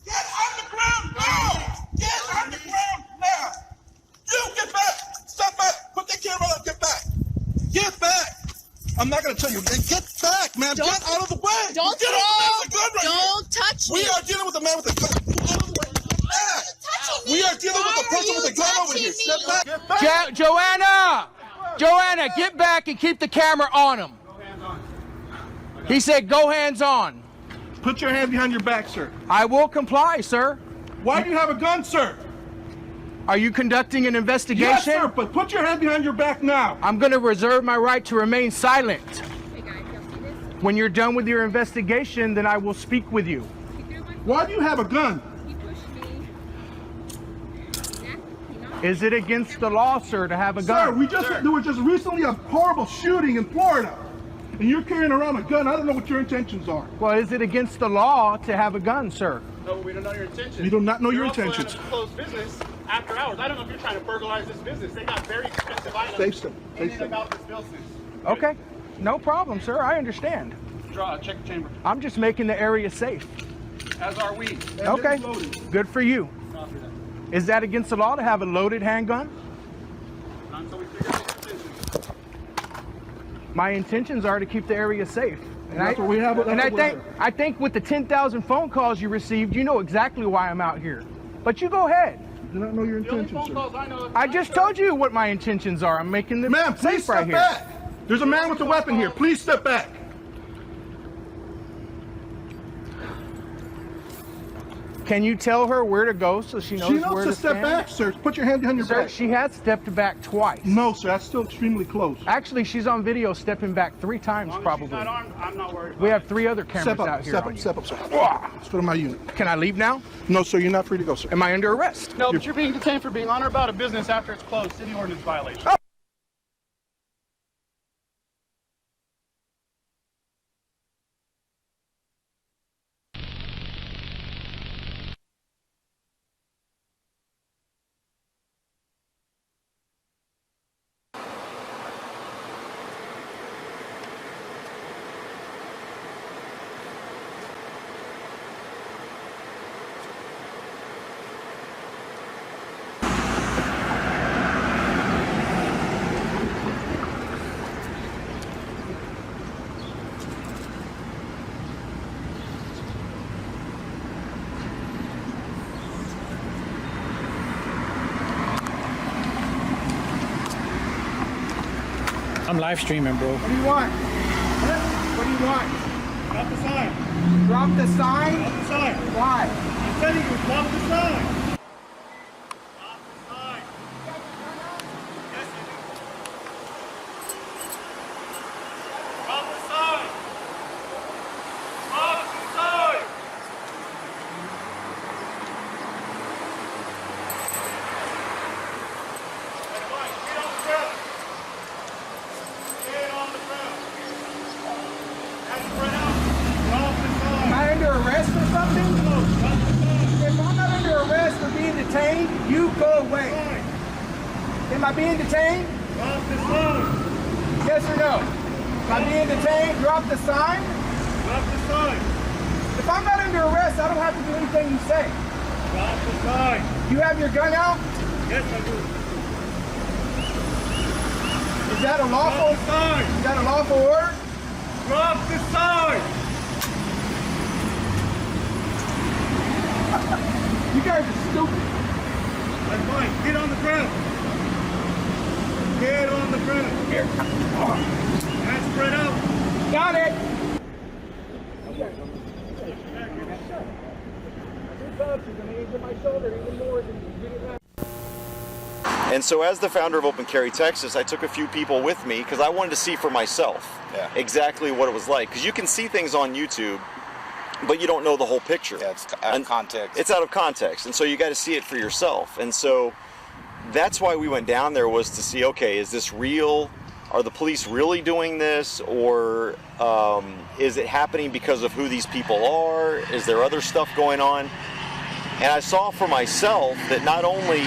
[SPEAKER 12] Get on the ground now! Get on the ground now! You get back! Stop back! Put the camera on! Get back! Get back! I'm not gonna tell you. Get back, man! Get out of the way!
[SPEAKER 13] Don't
[SPEAKER 12] get out of the gun right
[SPEAKER 13] Don't touch me!
[SPEAKER 12] We are dealing with a man with a gun. Get out of the way! We are dealing with a person with a gun over here. Step back! Get back!
[SPEAKER 14] Joanna, get back and keep the camera on him. He said, go hands on.
[SPEAKER 12] Put your hand behind your back, sir.
[SPEAKER 14] I will comply, sir.
[SPEAKER 12] Why do you have a gun, sir?
[SPEAKER 14] Are you conducting an investigation?
[SPEAKER 12] Yes, sir, but put your hand behind your back now.
[SPEAKER 14] I'm going to reserve my right to remain silent. When you're done with your investigation, then I will speak with you.
[SPEAKER 12] Why do you have a gun?
[SPEAKER 14] Is it against the law, sir, to have a gun?
[SPEAKER 12] Sir, there was just recently a horrible shooting in Florida. And you're carrying around a gun. I don't know what your intentions are.
[SPEAKER 14] Well, is it against the law to have a gun, sir?
[SPEAKER 15] No, we don't know your intentions.
[SPEAKER 12] You do not know your intentions.
[SPEAKER 15] You're also allowed to close business after hours. I don't know if you're trying to burglarize this business. They got very expensive items in and about this business.
[SPEAKER 14] Okay, no problem, sir. I understand.
[SPEAKER 15] Check the chamber.
[SPEAKER 14] I'm just making the area safe.
[SPEAKER 15] As are we.
[SPEAKER 14] Okay, good for you. Is that against the law to have a loaded handgun?
[SPEAKER 15] Not until we figure out your intentions.
[SPEAKER 14] My intentions are to keep the area safe. And
[SPEAKER 12] that's what we have.
[SPEAKER 14] I think with the 10,000 phone calls you received, you know exactly why I'm out here. But you go ahead.
[SPEAKER 12] I do not know your intentions, sir.
[SPEAKER 14] I just told you what my intentions are. I'm making them
[SPEAKER 12] Ma'am, please
[SPEAKER 14] safe right
[SPEAKER 12] step
[SPEAKER 14] here.
[SPEAKER 12] back. There's a man with a weapon here. Please step back.
[SPEAKER 14] Can you tell her where to go so she knows
[SPEAKER 15] She knows
[SPEAKER 14] where
[SPEAKER 15] to
[SPEAKER 14] to
[SPEAKER 15] step
[SPEAKER 14] stand?
[SPEAKER 15] back, sir. Put your hand behind your
[SPEAKER 14] Sir,
[SPEAKER 15] back.
[SPEAKER 14] she has stepped back twice.
[SPEAKER 15] No, sir. That's still extremely close.
[SPEAKER 14] Actually, she's on video stepping back 3 times probably.
[SPEAKER 15] She's not armed, I'm not worried.
[SPEAKER 14] We have 3 other cameras
[SPEAKER 15] Step up,
[SPEAKER 14] out here
[SPEAKER 15] step
[SPEAKER 14] on
[SPEAKER 15] up,
[SPEAKER 14] you.
[SPEAKER 15] step up, sir. Let's go to my unit.
[SPEAKER 14] Can I leave now?
[SPEAKER 15] No, sir. You're not free to go, sir.
[SPEAKER 14] Am I under arrest?
[SPEAKER 15] No,
[SPEAKER 16] But you're being detained for being on or about a business after it's closed. City ordinance violation.
[SPEAKER 14] Oh.
[SPEAKER 11] I'm live streaming, bro.
[SPEAKER 14] What do you want? What do you want?
[SPEAKER 15] Drop the sign.
[SPEAKER 14] Drop the sign?
[SPEAKER 15] Drop the sign.
[SPEAKER 14] Why?
[SPEAKER 15] I'm telling you, drop the sign.
[SPEAKER 14] Am I under arrest or something? If I'm not under arrest or being detained, you go away. Am I being detained?
[SPEAKER 15] Drop the sign.
[SPEAKER 14] Yes or no? Am I being detained? Drop the sign?
[SPEAKER 15] Drop the sign.
[SPEAKER 14] If I'm not under arrest, I don't have to do anything you say.
[SPEAKER 15] Drop the sign.
[SPEAKER 14] You have your gun out?
[SPEAKER 15] Yes, I do.
[SPEAKER 14] Is that a lawful?
[SPEAKER 15] Drop the sign.
[SPEAKER 14] Is that a lawful order?
[SPEAKER 15] Drop the sign.
[SPEAKER 14] You guys are stupid.
[SPEAKER 15] That's fine. Get on the ground. Get on the ground.
[SPEAKER 14] Here.
[SPEAKER 15] Hands spread out.
[SPEAKER 14] Got it.
[SPEAKER 2] And so as the founder of Open Carry Texas, I took a few people with me because I wanted to see for myself exactly what it was like. Because you can see things on YouTube, but you don't know the whole picture.
[SPEAKER 6] Yeah, it's out of context.
[SPEAKER 2] It's out of context, and so you got to see it for yourself. And so that's why we went down there, was to see, okay, is this real? Are the police really doing this? Or is it happening because of who these people are? Is there other stuff going on? And I saw for myself that not only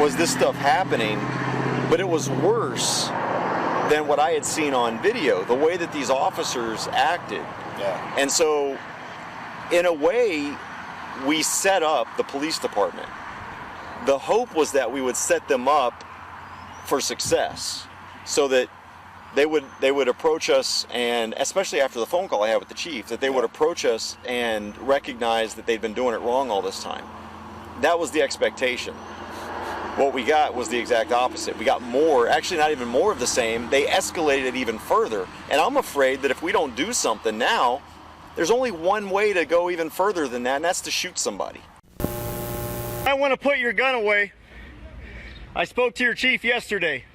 [SPEAKER 2] was this stuff happening, but it was worse than what I had seen on video, the way that these officers acted.
[SPEAKER 6] Yeah.
[SPEAKER 2] And so, in a way, we set up the police department. The hope was that we would set them up for success, so that they would approach us, and especially after the phone call I had with the chief, that they would approach us and recognize that they'd been doing it wrong all this time. That was the expectation. What we got was the exact opposite. We got more, actually not even more of the same. They escalated it even further. And I'm afraid that if we don't do something now, there's only one way to go even further than that, and that's to shoot somebody. I want to put your gun away. I spoke to your chief yesterday.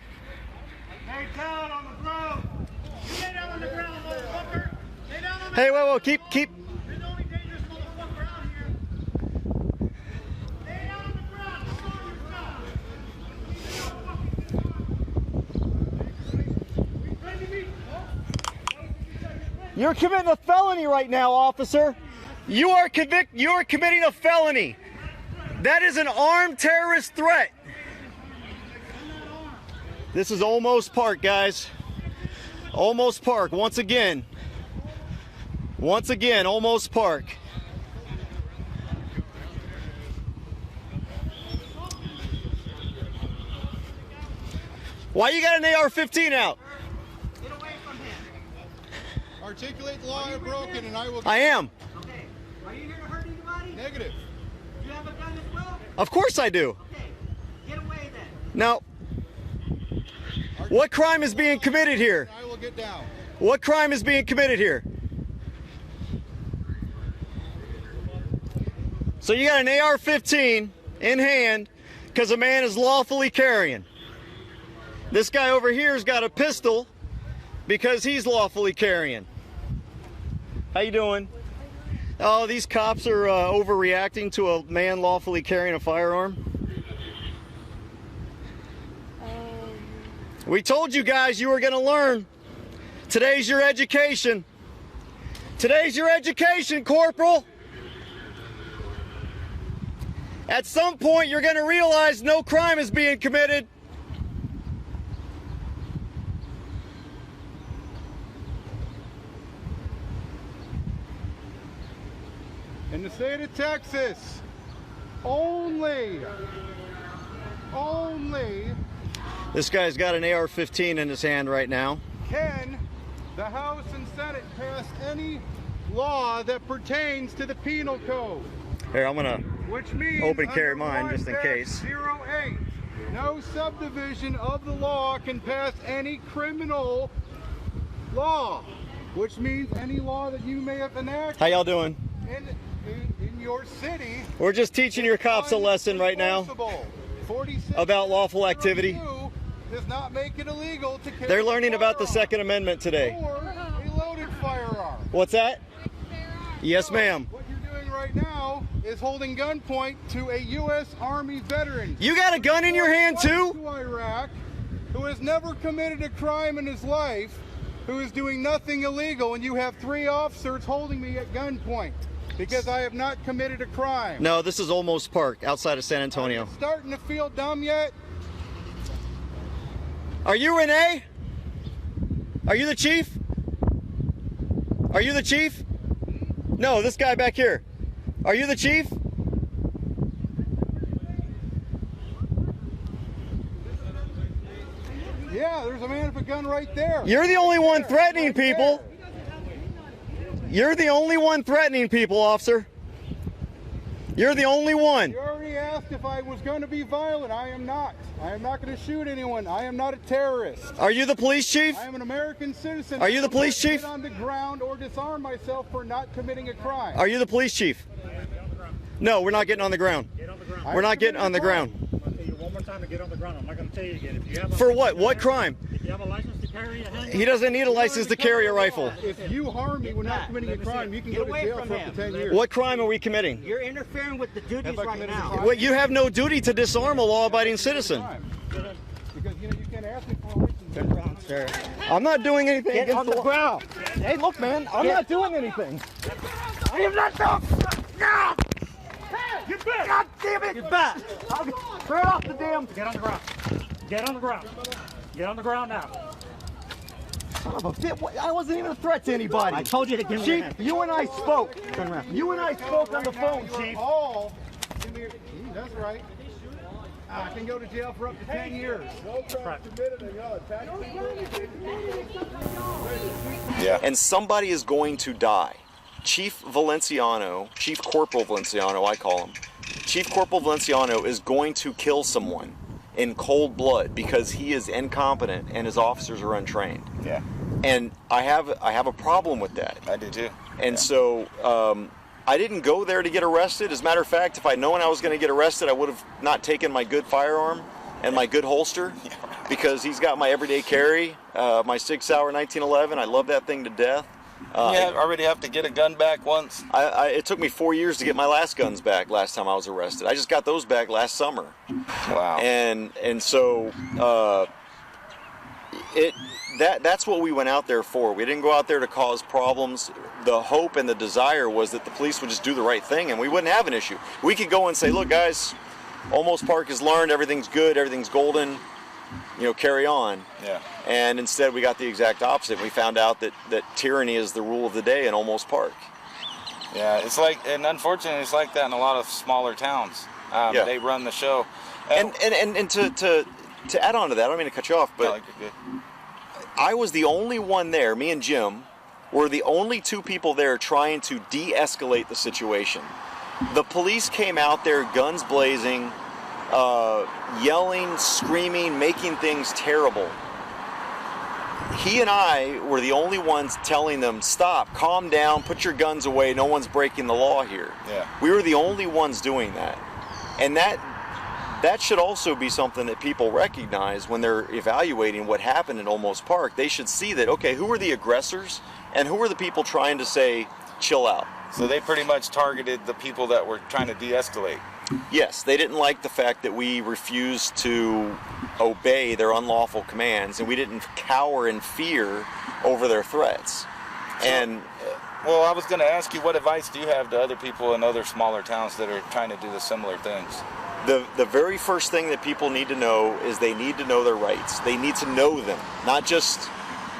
[SPEAKER 15] Hey, down on the ground. You lay down on the ground, motherfucker. Lay down on the
[SPEAKER 2] Hey, whoa, keep.
[SPEAKER 15] You're the only dangerous motherfucker out here. Lay down on the ground. Come on,
[SPEAKER 2] You're committing a felony right now, officer. You are committing a felony. That is an armed terrorist threat. This is Olmos Park, guys. Olmos Park, once again. Once again, Olmos Park. Why you got an AR-15 out?
[SPEAKER 17] Articulate the law I broken and I will...
[SPEAKER 2] I am.
[SPEAKER 17] Okay. Are you here to hurt anybody? Negative. Do you have a gun as well?
[SPEAKER 2] Of course I do.
[SPEAKER 17] Okay. Get away then.
[SPEAKER 2] Now, what crime is being committed here?
[SPEAKER 17] I will get down.
[SPEAKER 2] What crime is being committed here? So you got an AR-15 in hand because a man is lawfully carrying. This guy over here's got a pistol because he's lawfully carrying. How you doing? Oh, these cops are overreacting to a man lawfully carrying a firearm. We told you guys you were going to learn. Today's your education. Today's your education, Corporal. At some point, you're going to realize no crime is being committed.
[SPEAKER 18] In the state of Texas, only
[SPEAKER 2] This guy's got an AR-15 in his hand right now.
[SPEAKER 18] can the House and Senate pass any law that pertains to the penal code.
[SPEAKER 2] Here, I'm gonna
[SPEAKER 18] Which means
[SPEAKER 2] open carry
[SPEAKER 18] under
[SPEAKER 2] mine just in case.
[SPEAKER 18] 1-08, no subdivision of the law can pass any criminal law, which means any law that you may have enacted.
[SPEAKER 2] How y'all doing?
[SPEAKER 18] In your city.
[SPEAKER 2] We're just teaching your cops a lesson right now about lawful activity.
[SPEAKER 18] Does not make it illegal to carry.
[SPEAKER 2] They're learning about the Second Amendment today.
[SPEAKER 18] Or a loaded firearm.
[SPEAKER 2] What's that? Yes, ma'am.
[SPEAKER 18] What you're doing right now is holding gunpoint to a U.S. Army veteran.
[SPEAKER 2] You got a gun in your hand too?
[SPEAKER 18] To Iraq, who has never committed a crime in his life, who is doing nothing illegal, and you have 3 officers holding me at gunpoint because I have not committed a crime.
[SPEAKER 2] No, this is Olmos Park outside of San Antonio.
[SPEAKER 18] Starting to feel dumb yet?
[SPEAKER 2] Are you Renee? Are you the chief? Are you the chief? No, this guy back here. Are you the chief?
[SPEAKER 18] Yeah, there's a man with a gun right there.
[SPEAKER 2] You're the only one threatening people. You're the only one threatening people, officer. You're the only one.
[SPEAKER 18] You already asked if I was going to be violent. I am not. I am not going to shoot anyone. I am not a terrorist.
[SPEAKER 2] Are you the police chief?
[SPEAKER 18] I am an American citizen.
[SPEAKER 2] Are you the police chief?
[SPEAKER 18] Get on the ground or disarm myself for not committing a crime.
[SPEAKER 2] Are you the police chief? No, we're not getting on the ground. We're not getting on the ground.
[SPEAKER 7] I'm going to tell you one more time to get on the ground. I'm not going to tell you again. If you have
[SPEAKER 2] For what? What crime?
[SPEAKER 7] If you have a license to carry a handgun.
[SPEAKER 2] He doesn't need a license to carry a rifle.
[SPEAKER 18] If you harm me when not committing a crime, you can go to jail for up to 10 years.
[SPEAKER 2] What crime are we committing?
[SPEAKER 8] You're interfering with the duties right now.
[SPEAKER 2] Well, you have no duty to disarm a law-abiding citizen.
[SPEAKER 18] Because you can't ask me for a license.
[SPEAKER 2] Sir, I'm not doing anything
[SPEAKER 8] Get
[SPEAKER 2] against
[SPEAKER 8] on the
[SPEAKER 2] law.
[SPEAKER 8] ground.
[SPEAKER 2] Hey, look, man, I'm not doing anything.
[SPEAKER 8] I am not done. No!
[SPEAKER 12] Get back!
[SPEAKER 8] God damn it! Get back!
[SPEAKER 7] Throw off the damn. Get on the ground. Get on the ground. Get on the ground now.
[SPEAKER 2] Son of a bitch, I wasn't even a threat to anybody.
[SPEAKER 8] I told you to give me
[SPEAKER 2] Chief,
[SPEAKER 8] your hand.
[SPEAKER 2] you and I spoke. You and I spoke on the phone, Chief.
[SPEAKER 18] All. That's right. I can go to jail for up to 10 years.
[SPEAKER 2] Yeah. And somebody is going to die. Chief Valenciano, Chief Corporal Valenciano, I call him. Chief Corporal Valenciano is going to kill someone in cold blood because he is incompetent and his officers are untrained.
[SPEAKER 6] Yeah.
[SPEAKER 2] And I have a problem with that.
[SPEAKER 6] I do too.
[SPEAKER 2] And so I didn't go there to get arrested. As a matter of fact, if I'd known I was going to get arrested, I would have not taken my good firearm and my good holster because he's got my everyday carry, my 6 Sauer 1911. I love that thing to death.
[SPEAKER 6] I already have to get a gun back once.
[SPEAKER 2] It took me 4 years to get my last guns back last time I was arrested. I just got those back last summer.
[SPEAKER 6] Wow.
[SPEAKER 2] And so that's what we went out there for. We didn't go out there to cause problems. The hope and the desire was that the police would just do the right thing and we wouldn't have an issue. We could go and say, look guys, Olmos Park has learned, everything's good, everything's golden, carry on.
[SPEAKER 6] Yeah.
[SPEAKER 2] And instead we got the exact opposite. We found out that tyranny is the rule of the day in Olmos Park.
[SPEAKER 6] Yeah, it's like, and unfortunately it's like that in a lot of smaller towns.
[SPEAKER 2] Yeah.
[SPEAKER 6] They run the show.
[SPEAKER 2] And to add on to that, I don't mean to cut you off, but I was the only one there, me and Jim, were the only 2 people there trying to de-escalate the situation. The police came out there, guns blazing, yelling, screaming, making things terrible. he and I were the only ones telling them, stop, calm down, put your guns away, no one's breaking the law here.
[SPEAKER 6] Yeah.
[SPEAKER 2] We were the only ones doing that. And that should also be something that people recognize when they're evaluating what happened in Olmos Park. They should see that, okay, who are the aggressors and who are the people trying to say, chill out?
[SPEAKER 6] So they pretty much targeted the people that were trying to de-escalate.
[SPEAKER 2] Yes, they didn't like the fact that we refused to obey their unlawful commands and we didn't cower in fear over their threats. And
[SPEAKER 6] well, I was going to ask you, what advice do you have to other people in other smaller towns that are trying to do the similar things?
[SPEAKER 2] The very first thing that people need to know is they need to know their rights. They need to know them, not just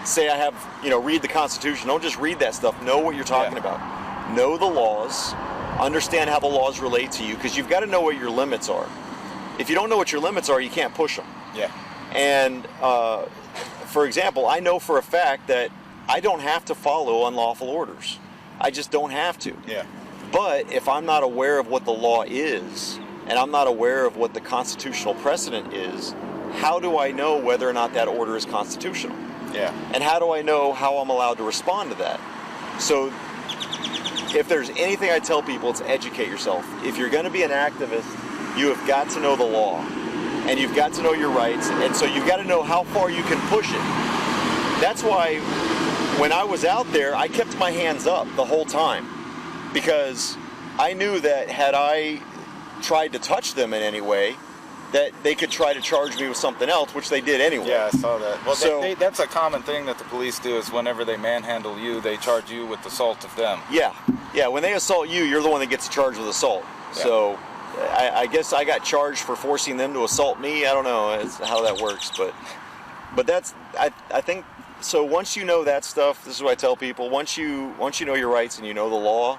[SPEAKER 2] say I have, read the Constitution. Don't just read that stuff. Know what you're talking about. Know the laws. Understand how the laws relate to you, because you've got to know what your limits are. If you don't know what your limits are, you can't push them.
[SPEAKER 6] Yeah.
[SPEAKER 2] And for example, I know for a fact that I don't have to follow unlawful orders. I just don't have to.
[SPEAKER 6] Yeah.
[SPEAKER 2] But if I'm not aware of what the law is, and I'm not aware of what the constitutional precedent is, how do I know whether or not that order is constitutional?
[SPEAKER 6] Yeah.
[SPEAKER 2] And how do I know how I'm allowed to respond to that? So if there's anything I tell people, it's educate yourself. If you're going to be an activist, you have got to know the law, and you've got to know your rights, and so you've got to know how far you can push it. That's why when I was out there, I kept my hands up the whole time, because I knew that had I tried to touch them in any way, that they could try to charge me with something else, which they did anyway.
[SPEAKER 6] Yeah, I saw that. Well,
[SPEAKER 2] so,
[SPEAKER 6] that's a common thing that the police do, is whenever they manhandle you, they charge you with assault of them.
[SPEAKER 2] Yeah, when they assault you, you're the one that gets charged with assault. Yeah. So I guess I got charged for forcing them to assault me. I don't know how that works, but that's, I think, so once you know that stuff, this is what I tell people, once you know your rights and you know the law,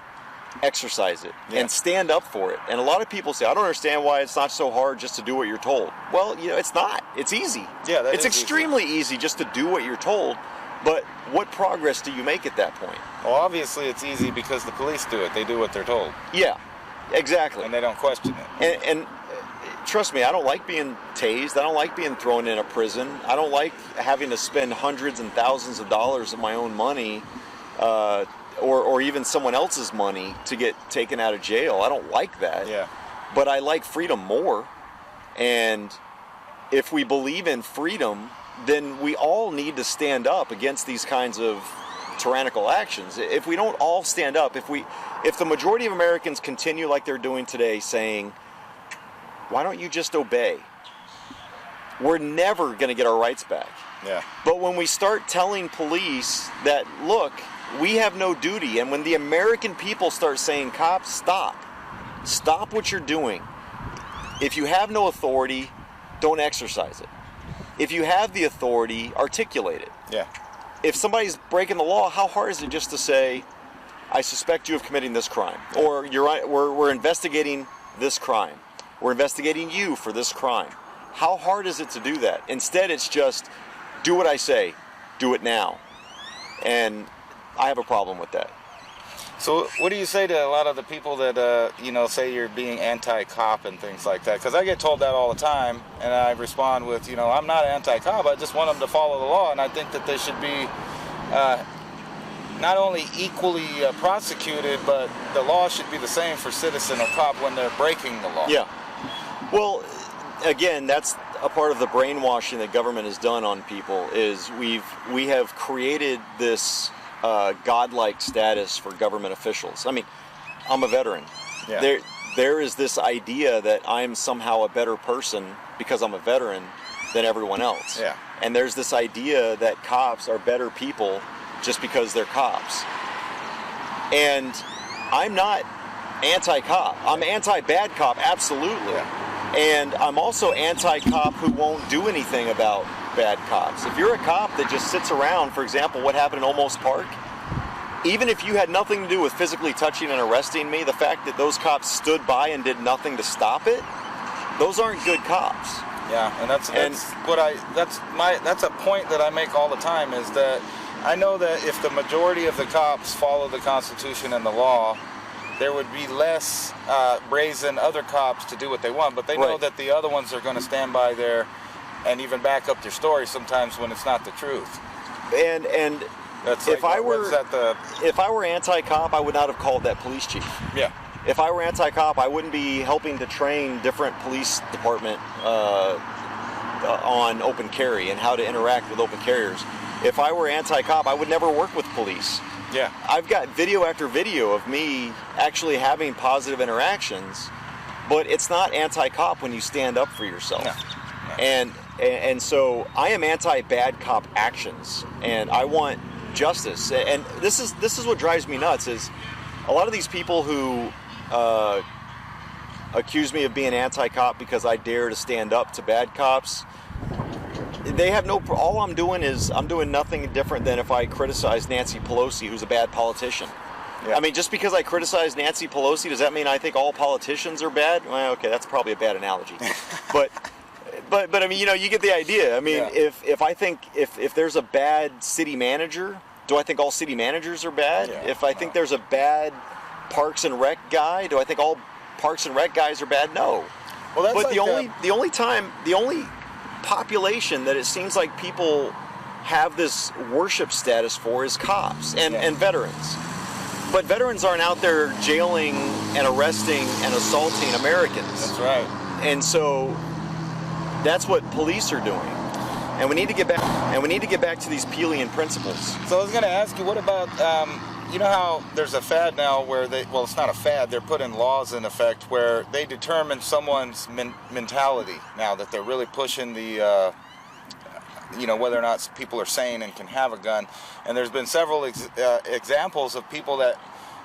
[SPEAKER 2] exercise it and stand up for it. And a lot of people say, I don't understand why it's not so hard just to do what you're told. Well, it's not. It's easy.
[SPEAKER 6] Yeah,
[SPEAKER 2] it's extremely easy just to do what you're told. But what progress do you make at that point?
[SPEAKER 6] Well, obviously it's easy because the police do it. They do what they're told.
[SPEAKER 2] Yeah, exactly.
[SPEAKER 6] And they don't question it.
[SPEAKER 2] And trust me, I don't like being tased. I don't like being thrown in a prison. I don't like having to spend hundreds and thousands of dollars of my own money or even someone else's money to get taken out of jail. I don't like that.
[SPEAKER 6] Yeah.
[SPEAKER 2] But I like freedom more. And if we believe in freedom, then we all need to stand up against these kinds of tyrannical actions. If we don't all stand up, if the majority of Americans continue like they're doing today, saying, why don't you just obey? We're never going to get our rights back.
[SPEAKER 6] Yeah.
[SPEAKER 2] But when we start telling police that, look, we have no duty, and when the American people start saying, cops, stop what you're doing. If you have no authority, don't exercise it. If you have the authority, articulate it.
[SPEAKER 6] Yeah.
[SPEAKER 2] If somebody's breaking the law, how hard is it just to say, I suspect you of committing this crime, or we're investigating this crime. We're investigating you for this crime. How hard is it to do that? Instead, it's just, do what I say, do it now. And I have a problem with that.
[SPEAKER 6] So what do you say to a lot of the people that, say you're being anti-cop and things like that? Because I get told that all the time, and I respond with, I'm not anti-cop, I just want them to follow the law, and I think that they should be not only equally prosecuted, but the law should be the same for citizen or cop when they're breaking the law.
[SPEAKER 2] Yeah. Well, again, that's a part of the brainwashing that government has done on people, is we have created this godlike status for government officials. I mean, I'm a veteran.
[SPEAKER 6] Yeah.
[SPEAKER 2] There is this idea that I'm somehow a better person because I'm a veteran than everyone else.
[SPEAKER 6] Yeah.
[SPEAKER 2] And there's this idea that cops are better people just because they're cops. And I'm not anti-cop. I'm anti-bad cop, absolutely.
[SPEAKER 6] Yeah.
[SPEAKER 2] And I'm also anti-cop who won't do anything about bad cops. If you're a cop that just sits around, for example, what happened in Olmos Park, even if you had nothing to do with physically touching and arresting me, the fact that those cops stood by and did nothing to stop it, those aren't good cops.
[SPEAKER 6] Yeah, and that's a point that I make all the time, is that I know that if the majority of the cops follow the Constitution and the law, there would be less brazen other cops to do what they want, but they know that the other ones are going to stand by there and even back up their story sometimes when it's not the truth.
[SPEAKER 2] And
[SPEAKER 6] That's
[SPEAKER 2] if
[SPEAKER 6] like,
[SPEAKER 2] I were
[SPEAKER 6] was that the...
[SPEAKER 2] if I were anti-cop, I would not have called that police chief.
[SPEAKER 6] Yeah.
[SPEAKER 2] If I were anti-cop, I wouldn't be helping to train different police department on open carry and how to interact with open carriers. If I were anti-cop, I would never work with police.
[SPEAKER 6] Yeah.
[SPEAKER 2] I've got video after video of me actually having positive interactions, but it's not anti-cop when you stand up for yourself.
[SPEAKER 6] No.
[SPEAKER 2] And so I am anti-bad cop actions, and I want justice. And this is what drives me nuts, is a lot of these people who accuse me of being anti-cop because I dare to stand up to bad cops. They have no. All I'm doing is I'm doing nothing different than if I criticize Nancy Pelosi, who's a bad politician. Yeah. I mean, just because I criticize Nancy Pelosi, does that mean I think all politicians are bad? Well, okay, that's probably a bad analogy. but I mean, you get the idea. I mean, if I think if there's a bad city manager, do I think all city managers are bad?
[SPEAKER 6] Yeah,
[SPEAKER 2] if I think there's a bad Parks and Rec guy, do I think all Parks and Rec guys are bad? No.
[SPEAKER 6] Well, that's
[SPEAKER 2] but
[SPEAKER 6] like
[SPEAKER 2] the only population that it seems like people have this worship status for is cops and veterans. But veterans aren't out there jailing and arresting and assaulting Americans.
[SPEAKER 6] That's right.
[SPEAKER 2] And so that's what police are doing. And we need to get back. And we need to get back to these Peelian principles.
[SPEAKER 6] So I was going to ask you, what about you know how there's a fad now where well, it's not a fad. They're putting laws in effect where they determine someone's mentality now, that they're really pushing the whether or not people are sane and can have a gun. And there's been several examples of people that,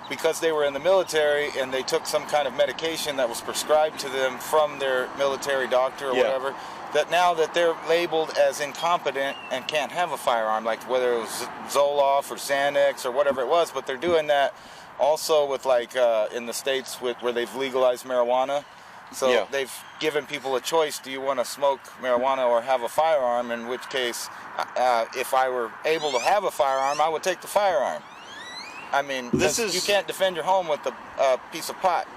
[SPEAKER 6] because they were in the military and they took some kind of medication that was prescribed to them from their military doctor or whatever, that now that they're labeled as incompetent and can't have a firearm, like whether it was Zoloft or Xanax or whatever it was, but they're doing that also with in the states where they've legalized marijuana. So they've given people a choice: do you want to smoke marijuana or have a firearm? In which case, if I were able to have a firearm, I would take the firearm. I mean, you can't defend your home with a piece of pot.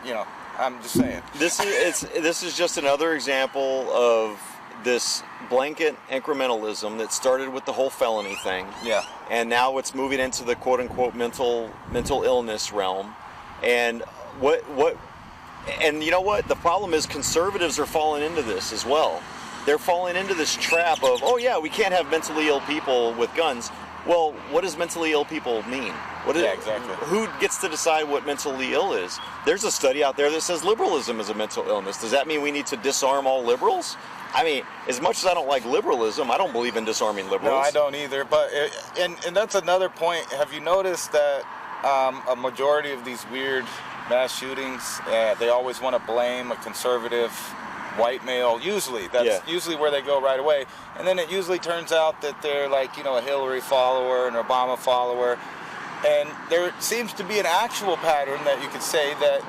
[SPEAKER 6] I'm just saying. This
[SPEAKER 2] is just another example of this blanket incrementalism that started with the whole felony thing.
[SPEAKER 6] Yeah.
[SPEAKER 2] And now it's moving into the quote-unquote mental illness realm. And and you know what? The problem is conservatives are falling into this as well. They're falling into this trap of, oh yeah, we can't have mentally ill people with guns. Well, what does mentally ill people mean?
[SPEAKER 6] Exactly.
[SPEAKER 2] Who gets to decide what mentally ill is? There's a study out there that says liberalism is a mental illness. Does that mean we need to disarm all liberals? I mean, as much as I don't like liberalism, I don't believe in disarming liberals.
[SPEAKER 6] No, I don't either. But and that's another point. Have you noticed that a majority of these weird mass shootings, they always want to blame a conservative white male? Usually, that's usually where they go right away. And then it usually turns out that they're like, a Hillary follower, an Obama follower. And there seems to be an actual pattern that you could say that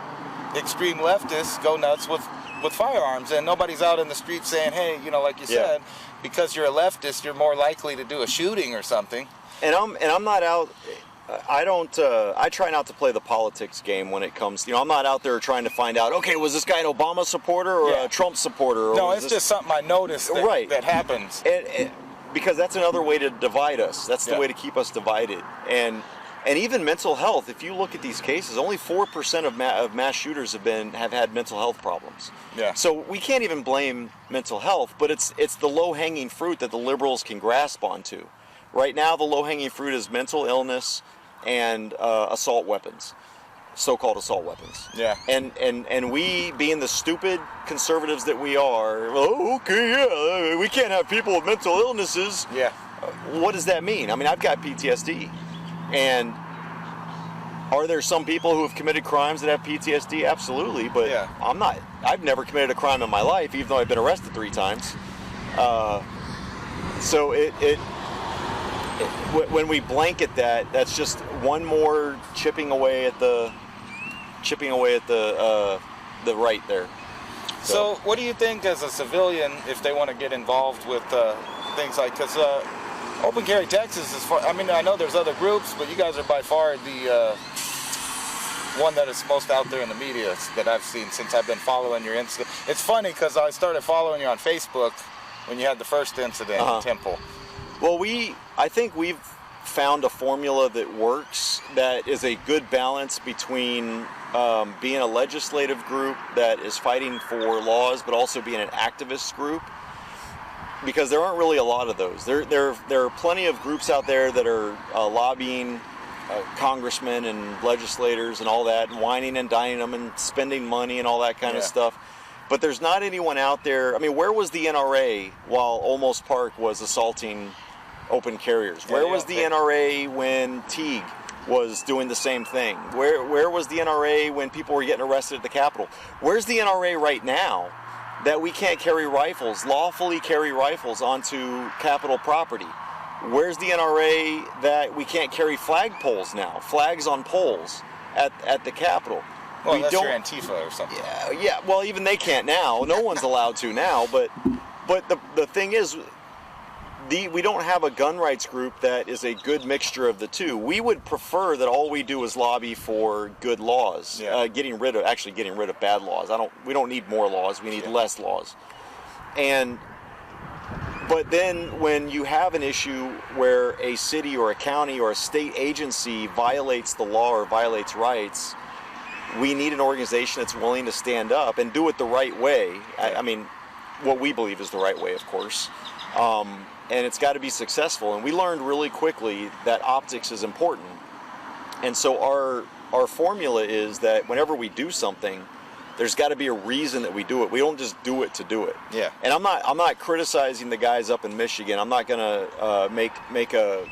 [SPEAKER 6] extreme leftists go nuts with firearms, and nobody's out in the street saying, hey, like you said, because you're a leftist, you're more likely to do a shooting or something.
[SPEAKER 2] And I'm not out. I try not to play the politics game when it comes. I'm not out there trying to find out, okay, was this guy an Obama supporter or a Trump supporter? Or
[SPEAKER 6] no, it's just something I noticed that happens.
[SPEAKER 2] Because that's another way to divide us. That's the way to keep us divided. And even mental health. If you look at these cases, only 4% of mass shooters have had mental health problems.
[SPEAKER 6] Yeah.
[SPEAKER 2] So we can't even blame mental health, but it's the low-hanging fruit that the liberals can grasp onto. Right now, the low-hanging fruit is mental illness and assault weapons, so-called assault weapons.
[SPEAKER 6] Yeah.
[SPEAKER 2] And we, being the stupid conservatives that we are, we can't have people with mental illnesses.
[SPEAKER 6] Yeah.
[SPEAKER 2] What does that mean? I mean, I've got PTSD. And are there some people who have committed crimes that have PTSD? Absolutely, but I've never committed a crime in my life, even though I've been arrested 3 times. So when we blanket that, that's just one more chipping away at the right there.
[SPEAKER 6] So what do you think as a civilian, if they want to get involved with things like, because Open Carry Texas is far, I know there's other groups, but you guys are by far the one that is most out there in the media that I've seen since I've been following your incident. It's funny because I started following you on Facebook when you had the first incident in Temple.
[SPEAKER 2] Well, I think we've found a formula that works, that is a good balance between being a legislative group that is fighting for laws, but also being an activist group, because there aren't really a lot of those. There are plenty of groups out there that are lobbying congressmen and legislators and all that, and whining and dining them and spending money and all that kind of stuff. But there's not anyone out there. I mean, where was the NRA while Olmos Park was assaulting open carriers? Where was the NRA when Teague was doing the same thing? Where was the NRA when people were getting arrested at the Capitol? Where's the NRA right now that we can't carry rifles, lawfully carry rifles onto Capitol property? Where's the NRA that we can't carry flagpoles now, flags on poles at the Capitol?
[SPEAKER 6] Well, unless you're Antifa or something.
[SPEAKER 2] Yeah. Well, even they can't now. No one's allowed to now. But the thing is, we don't have a gun rights group that is a good mixture of the two. We would prefer that all we do is lobby for good laws, getting rid of bad laws. We don't need more laws. We need less laws. But then when you have an issue where a city or a county or a state agency violates the law or violates rights, we need an organization that's willing to stand up and do it the right way. I mean, what we believe is the right way, of course. And it's got to be successful. And we learned really quickly that optics is important. And so our formula is that whenever we do something, there's got to be a reason that we do it. We don't just do it to do it.
[SPEAKER 6] Yeah.
[SPEAKER 2] And I'm not criticizing the guys up in Michigan. I'm not going to make a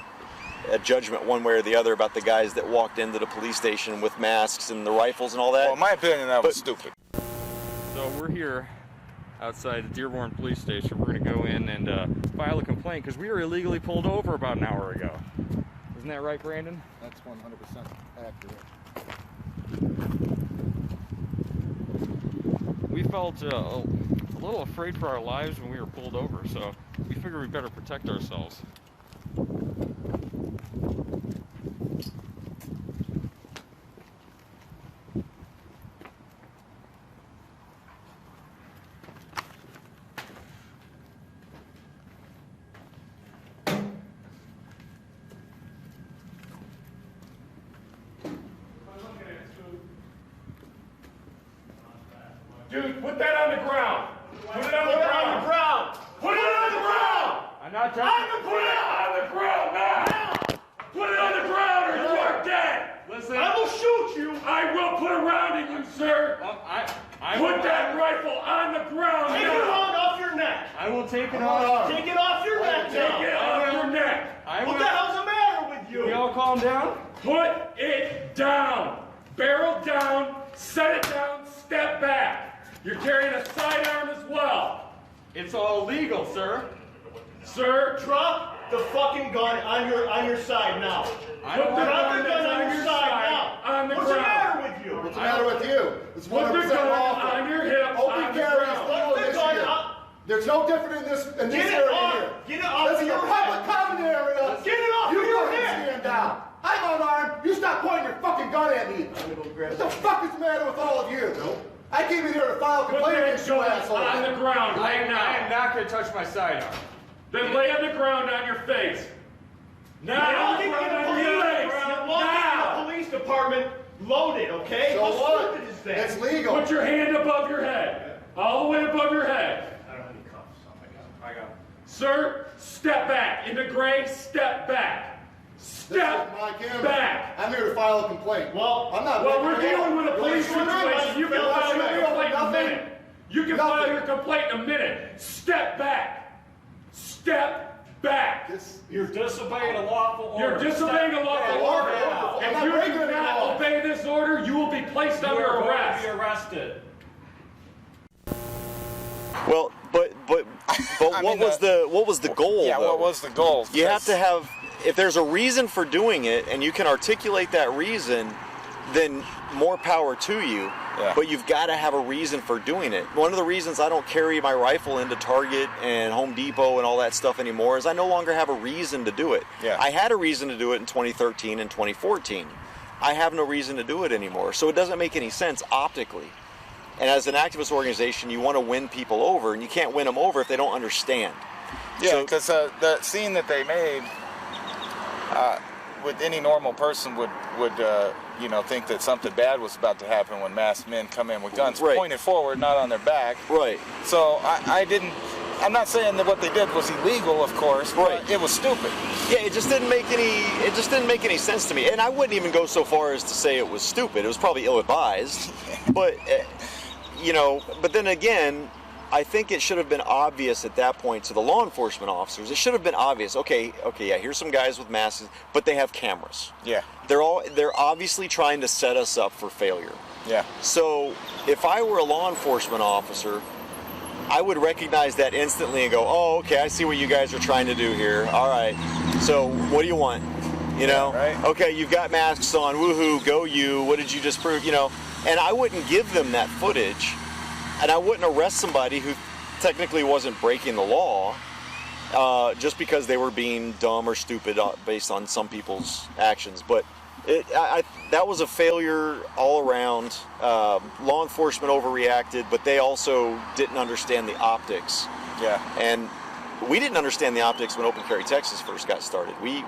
[SPEAKER 2] judgment one way or the other about the guys that walked into the police station with masks and the rifles and all that.
[SPEAKER 6] Well, in my opinion, that was stupid.
[SPEAKER 19] So we're here outside the Dearborn Police Station. We're going to go in and file a complaint because we were illegally pulled over about an hour ago. Isn't that right, Brandon?
[SPEAKER 18] That's 100% accurate.
[SPEAKER 19] We felt a little afraid for our lives when we were pulled over, so we figured we better protect ourselves.
[SPEAKER 12] Dude, put that on the ground. Put it on the ground. Put it on the ground.
[SPEAKER 19] I'm not
[SPEAKER 12] I'm gonna put it on the ground now. Put it on the ground or you are dead.
[SPEAKER 19] Listen.
[SPEAKER 12] I will shoot you. I will put a round in you, sir. Put that rifle on the ground.
[SPEAKER 15] Take
[SPEAKER 12] now.
[SPEAKER 15] your hand off your neck.
[SPEAKER 19] I will take it off.
[SPEAKER 15] Take it off your neck now.
[SPEAKER 12] Take it off your neck.
[SPEAKER 15] What the hell's the matter with you?
[SPEAKER 19] We all calm down?
[SPEAKER 12] Put it down. Barrel down. Set it down. Step back. You're carrying a sidearm as well.
[SPEAKER 19] It's all legal, sir.
[SPEAKER 12] Sir,
[SPEAKER 15] drop the fucking gun on your side now.
[SPEAKER 12] Put the gun on your side on the
[SPEAKER 15] What's the
[SPEAKER 12] ground.
[SPEAKER 15] matter with you?
[SPEAKER 18] What's the matter with you? It's
[SPEAKER 12] Put the
[SPEAKER 18] 100%
[SPEAKER 12] gun
[SPEAKER 18] lawful.
[SPEAKER 12] on your hip.
[SPEAKER 18] Open
[SPEAKER 12] on the
[SPEAKER 18] carry is
[SPEAKER 12] ground.
[SPEAKER 18] legal in
[SPEAKER 15] Put the gun
[SPEAKER 18] Michigan.
[SPEAKER 15] up.
[SPEAKER 18] There's no different in this
[SPEAKER 15] Get it
[SPEAKER 18] area
[SPEAKER 15] off.
[SPEAKER 18] here.
[SPEAKER 15] Get it off
[SPEAKER 18] This is a
[SPEAKER 15] your
[SPEAKER 18] public
[SPEAKER 15] head.
[SPEAKER 18] common area.
[SPEAKER 15] Get it off
[SPEAKER 18] You
[SPEAKER 15] your
[SPEAKER 18] go ahead
[SPEAKER 15] head.
[SPEAKER 18] and stand down. I'm unarmed. You stop pointing your fucking gun at me. What the fuck is the matter with all of you? I came in here to file a
[SPEAKER 12] Put
[SPEAKER 18] complaint
[SPEAKER 12] that
[SPEAKER 18] against you
[SPEAKER 12] gun
[SPEAKER 18] assholes.
[SPEAKER 12] on the ground
[SPEAKER 19] I
[SPEAKER 12] right
[SPEAKER 19] am
[SPEAKER 12] now.
[SPEAKER 19] not going to touch my sidearm.
[SPEAKER 12] Then lay on the ground on your face.
[SPEAKER 15] You're
[SPEAKER 12] Now,
[SPEAKER 15] walking in
[SPEAKER 12] on
[SPEAKER 15] the
[SPEAKER 12] your
[SPEAKER 15] police.
[SPEAKER 12] face.
[SPEAKER 15] You're walking in
[SPEAKER 12] Now.
[SPEAKER 15] the police department loaded, okay?
[SPEAKER 18] So
[SPEAKER 15] How
[SPEAKER 18] what?
[SPEAKER 15] stupid is that?
[SPEAKER 18] It's legal.
[SPEAKER 12] Put your hand above your head. All the way above your head.
[SPEAKER 15] I don't have any cuffs.
[SPEAKER 19] I got it.
[SPEAKER 12] Sir, step back. In the gray, step back. Step
[SPEAKER 18] my camera.
[SPEAKER 12] back.
[SPEAKER 18] I'm here to file a complaint.
[SPEAKER 15] Well,
[SPEAKER 18] I'm not.
[SPEAKER 12] Well,
[SPEAKER 18] making
[SPEAKER 12] we're
[SPEAKER 18] it
[SPEAKER 12] dealing
[SPEAKER 18] up.
[SPEAKER 12] with a police
[SPEAKER 18] You're
[SPEAKER 12] situation. You can file your
[SPEAKER 18] Nothing.
[SPEAKER 12] complaint in a
[SPEAKER 18] Nothing.
[SPEAKER 12] minute. You can file your complaint in a minute. Step back. Step back.
[SPEAKER 19] You're disobeying a lawful order.
[SPEAKER 12] You're disobeying a lawful order.
[SPEAKER 18] I'm
[SPEAKER 12] If
[SPEAKER 18] not
[SPEAKER 12] you
[SPEAKER 18] breaking
[SPEAKER 12] do
[SPEAKER 18] any
[SPEAKER 12] not
[SPEAKER 18] laws.
[SPEAKER 12] obey this order, you will be placed under arrest.
[SPEAKER 19] Be arrested.
[SPEAKER 2] Well, but what was the goal?
[SPEAKER 6] Yeah,
[SPEAKER 2] though?
[SPEAKER 6] what was the goal?
[SPEAKER 2] You have to have, if there's a reason for doing it and you can articulate that reason, then more power to you.
[SPEAKER 6] Yeah.
[SPEAKER 2] But you've got to have a reason for doing it. One of the reasons I don't carry my rifle into Target and Home Depot and all that stuff anymore is I no longer have a reason to do it.
[SPEAKER 6] Yeah.
[SPEAKER 2] I had a reason to do it in 2013 and 2014. I have no reason to do it anymore. So it doesn't make any sense optically. And as an activist organization, you want to win people over, and you can't win them over if they don't understand.
[SPEAKER 6] Yeah, because the scene that they made with any normal person would you know, think that something bad was about to happen when masked men come in with guns pointed forward, not on their back.
[SPEAKER 2] Right.
[SPEAKER 6] So I'm not saying that what they did was illegal, of course, but it was stupid.
[SPEAKER 2] Yeah, it just didn't make any sense to me. And I wouldn't even go so far as to say it was stupid. It was probably ill-advised. But you know, but then again, I think it should have been obvious at that point to the law enforcement officers. It should have been obvious. Okay, yeah, here's some guys with masks, but they have cameras.
[SPEAKER 6] Yeah.
[SPEAKER 2] They're obviously trying to set us up for failure.
[SPEAKER 6] Yeah.
[SPEAKER 2] So if I were a law enforcement officer, I would recognize that instantly and go, oh, okay, I see what you guys are trying to do here. All right. So what do you want? You know?
[SPEAKER 6] Yeah, right.
[SPEAKER 2] Okay, you've got masks on. Woohoo, go you. What did you just prove? You know? And I wouldn't give them that footage. And I wouldn't arrest somebody who technically wasn't breaking the law just because they were being dumb or stupid based on some people's actions. But that was a failure all around. Law enforcement overreacted, but they also didn't understand the optics.
[SPEAKER 6] Yeah.
[SPEAKER 2] And we didn't understand the optics when Open Carry Texas first got started. We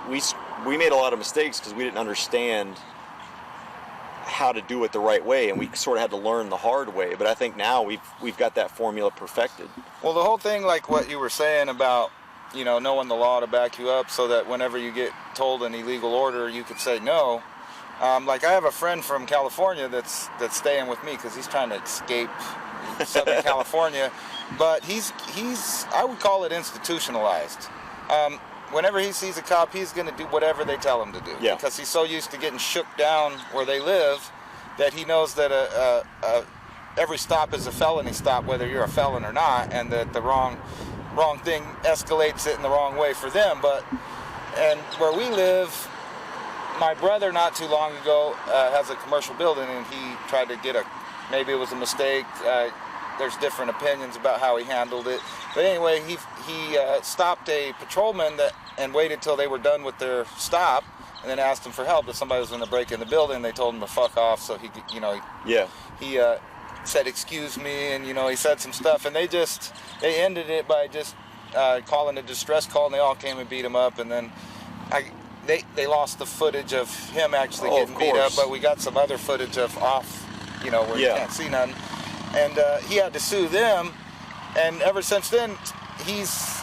[SPEAKER 2] made a lot of mistakes because we didn't understand how to do it the right way, and we sort of had to learn the hard way. But I think now we've got that formula perfected.
[SPEAKER 6] Well, the whole thing, like what you were saying about, you know, knowing the law to back you up, so that whenever you get told an illegal order, you could say no. Like I have a friend from California that's staying with me because he's trying to escape Southern California, but he's I would call it institutionalized. Whenever he sees a cop, he's going to do whatever they tell him to do.
[SPEAKER 2] Yeah.
[SPEAKER 6] Because he's so used to getting shook down where they live that he knows that every stop is a felony stop, whether you're a felon or not, and that the wrong thing escalates it in the wrong way for them. And where we live, my brother not too long ago has a commercial building, and he tried to get maybe it was a mistake. There's different opinions about how he handled it. But anyway, he stopped a patrolman and waited till they were done with their stop, and then asked him for help. If somebody was going to break in the building, they told him to fuck off. So he said, "Excuse me," and he said some stuff, and they ended it by just calling a distress call, and they all came and beat him up, and then they lost the footage of him actually getting beat up, but we got some other footage of off, where you can't see nothing. And he had to sue them, and ever since then, he's,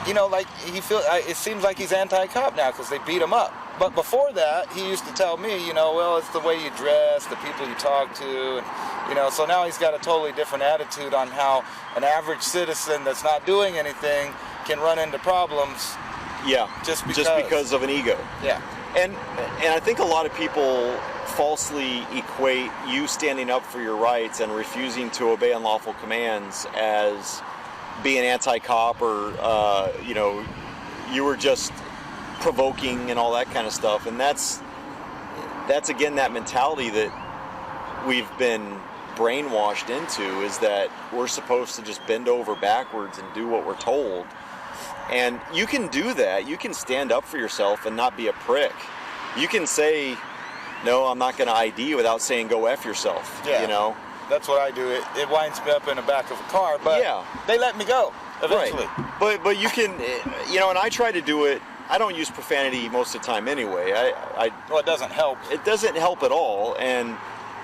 [SPEAKER 6] it seems like he's anti-cop now because they beat him up. But before that, he used to tell me, well, it's the way you dress, the people you talk to, and, so now he's got a totally different attitude on how an average citizen that's not doing anything can run into problems.
[SPEAKER 2] Yeah, just because of an ego.
[SPEAKER 6] Yeah.
[SPEAKER 2] And I think a lot of people falsely equate you standing up for your rights and refusing to obey unlawful commands as being anti-cop or, you were just provoking and all that kind of stuff. And that's again, that mentality that we've been brainwashed into, is that we're supposed to just bend over backwards and do what we're told. And you can do that. You can stand up for yourself and not be a prick. You can say, no, I'm not going to ID without saying go F yourself.
[SPEAKER 6] Yeah. That's what I do. It winds me up in the back of a car, but they let me go eventually.
[SPEAKER 2] Right. But you can, and I try to do it. I don't use profanity most of the time anyway.
[SPEAKER 6] Well, it doesn't help.
[SPEAKER 2] It doesn't help at all. And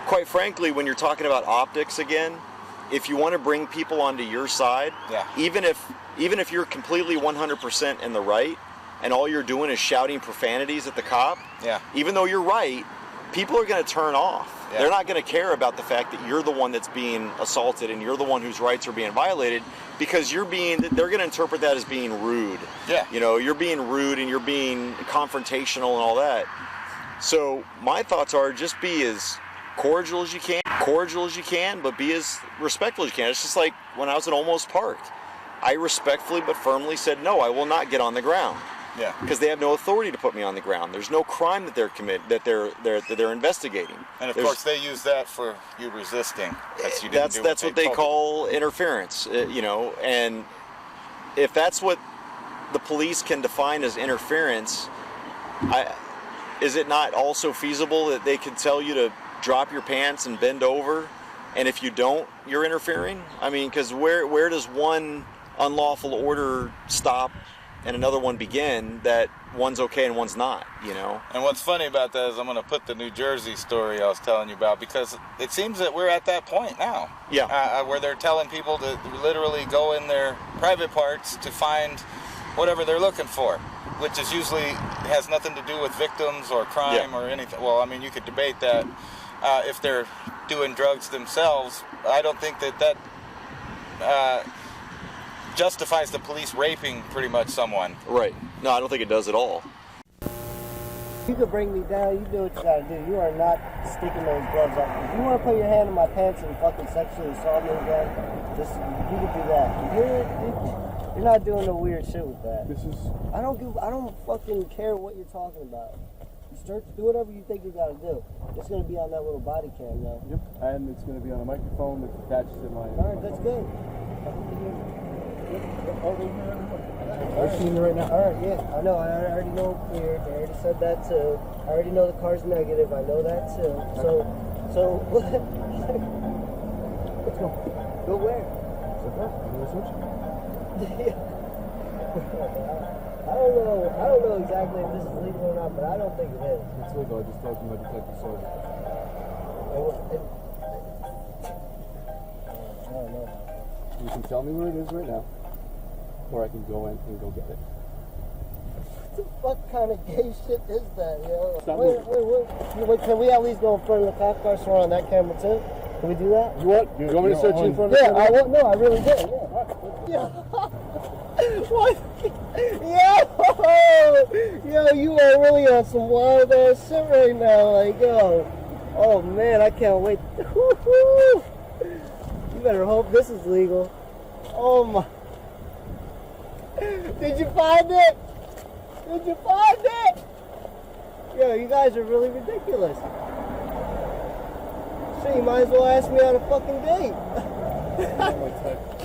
[SPEAKER 2] quite frankly, when you're talking about optics again, if you want to bring people onto your side, even if you're completely 100% in the right, and all you're doing is shouting profanities at the cop, even though you're right, people are going to turn off. Yeah. They're not going to care about the fact that you're the one that's being assaulted and you're the one whose rights are being violated, because they're going to interpret that as being rude.
[SPEAKER 6] Yeah.
[SPEAKER 2] You're being rude and you're being confrontational and all that. So my thoughts are, just be as cordial as you can, but be as respectful as you can. It's just like when I was at Almost Parked. I respectfully but firmly said, no, I will not get on the ground.
[SPEAKER 6] Yeah.
[SPEAKER 2] Because they have no authority to put me on the ground. There's no crime that they're investigating.
[SPEAKER 6] And of course, they use that for you resisting.
[SPEAKER 2] That's what they call interference. And if that's what the police can define as interference, is it not also feasible that they could tell you to drop your pants and bend over, and if you don't, you're interfering? I mean, because where does one unlawful order stop and another one begin, that one's okay and one's not, you know?
[SPEAKER 6] And what's funny about that is I'm going to put the New Jersey story I was telling you about, because it seems that we're at that point now.
[SPEAKER 2] Yeah.
[SPEAKER 6] Where they're telling people to literally go in their private parts to find whatever they're looking for, which is usually has nothing to do with victims or crime or anything. Well, I mean, you could debate that if they're doing drugs themselves. I don't think that justifies the police raping pretty much someone.
[SPEAKER 2] Right. No, I don't think it does at all.
[SPEAKER 4] You can bring me down, you do what you gotta do. You are not sticking those gloves up. If you wanna put your hand in my pants and fucking sexually assault me again, just, you can do that. You're not doing no weird shit with that. I don't fucking care what you're talking about. Do whatever you think you gotta do. It's gonna be on that little body cam now.
[SPEAKER 20] Yep, and it's gonna be on a microphone that's attached to my...
[SPEAKER 4] Alright, that's good.
[SPEAKER 20] I'm seeing it right now.
[SPEAKER 4] Alright, yeah, I know. I already know I'm clear. I already said that too. I already know the car's negative. I know that too. So let's go. Go where? I don't know exactly if this is legal or not, but I don't think it is.
[SPEAKER 20] It's legal. I just talked to my detective sergeant.
[SPEAKER 4] I don't know.
[SPEAKER 20] You can tell me where it is right now, or I can go in and go get it.
[SPEAKER 4] What the fuck kind of gay shit is that, yo? Wait, can we at least go in front of the cop car so we're on that camera too? Can we do that?
[SPEAKER 20] You want me to search you in front of the camera?
[SPEAKER 4] Yeah, no, I really did. Yeah. What? Yo, you are really on some wild ass shit right now. Like, yo. Oh man, I can't wait. You better hope this is legal. Oh my. Did you find it? Did you find it? Yo, you guys are really ridiculous. Shit, you might as well ask me on a fucking date.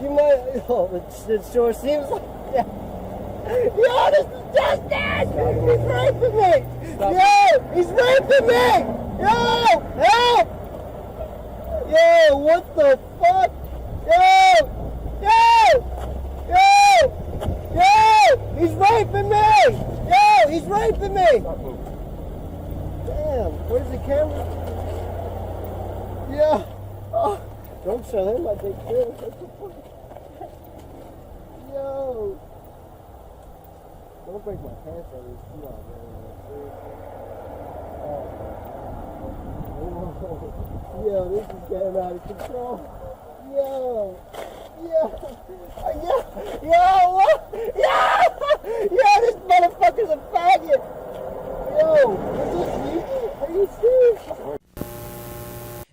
[SPEAKER 4] You might. Oh, it sure seems like. Yeah. Yo, this is justice! He's raping me! Yo, he's raping me! Yo, help! Yo, what the fuck? Yo, he's raping me! Yo, he's raping me! Damn, where's the camera? Yeah. Oh, don't show him my big kid. Yo. Don't break my pants on this. Come on, man. Yo, this is getting out of control. Yo, what? Yo, this motherfucker's a faggot. Yo, is this legal? Are you serious?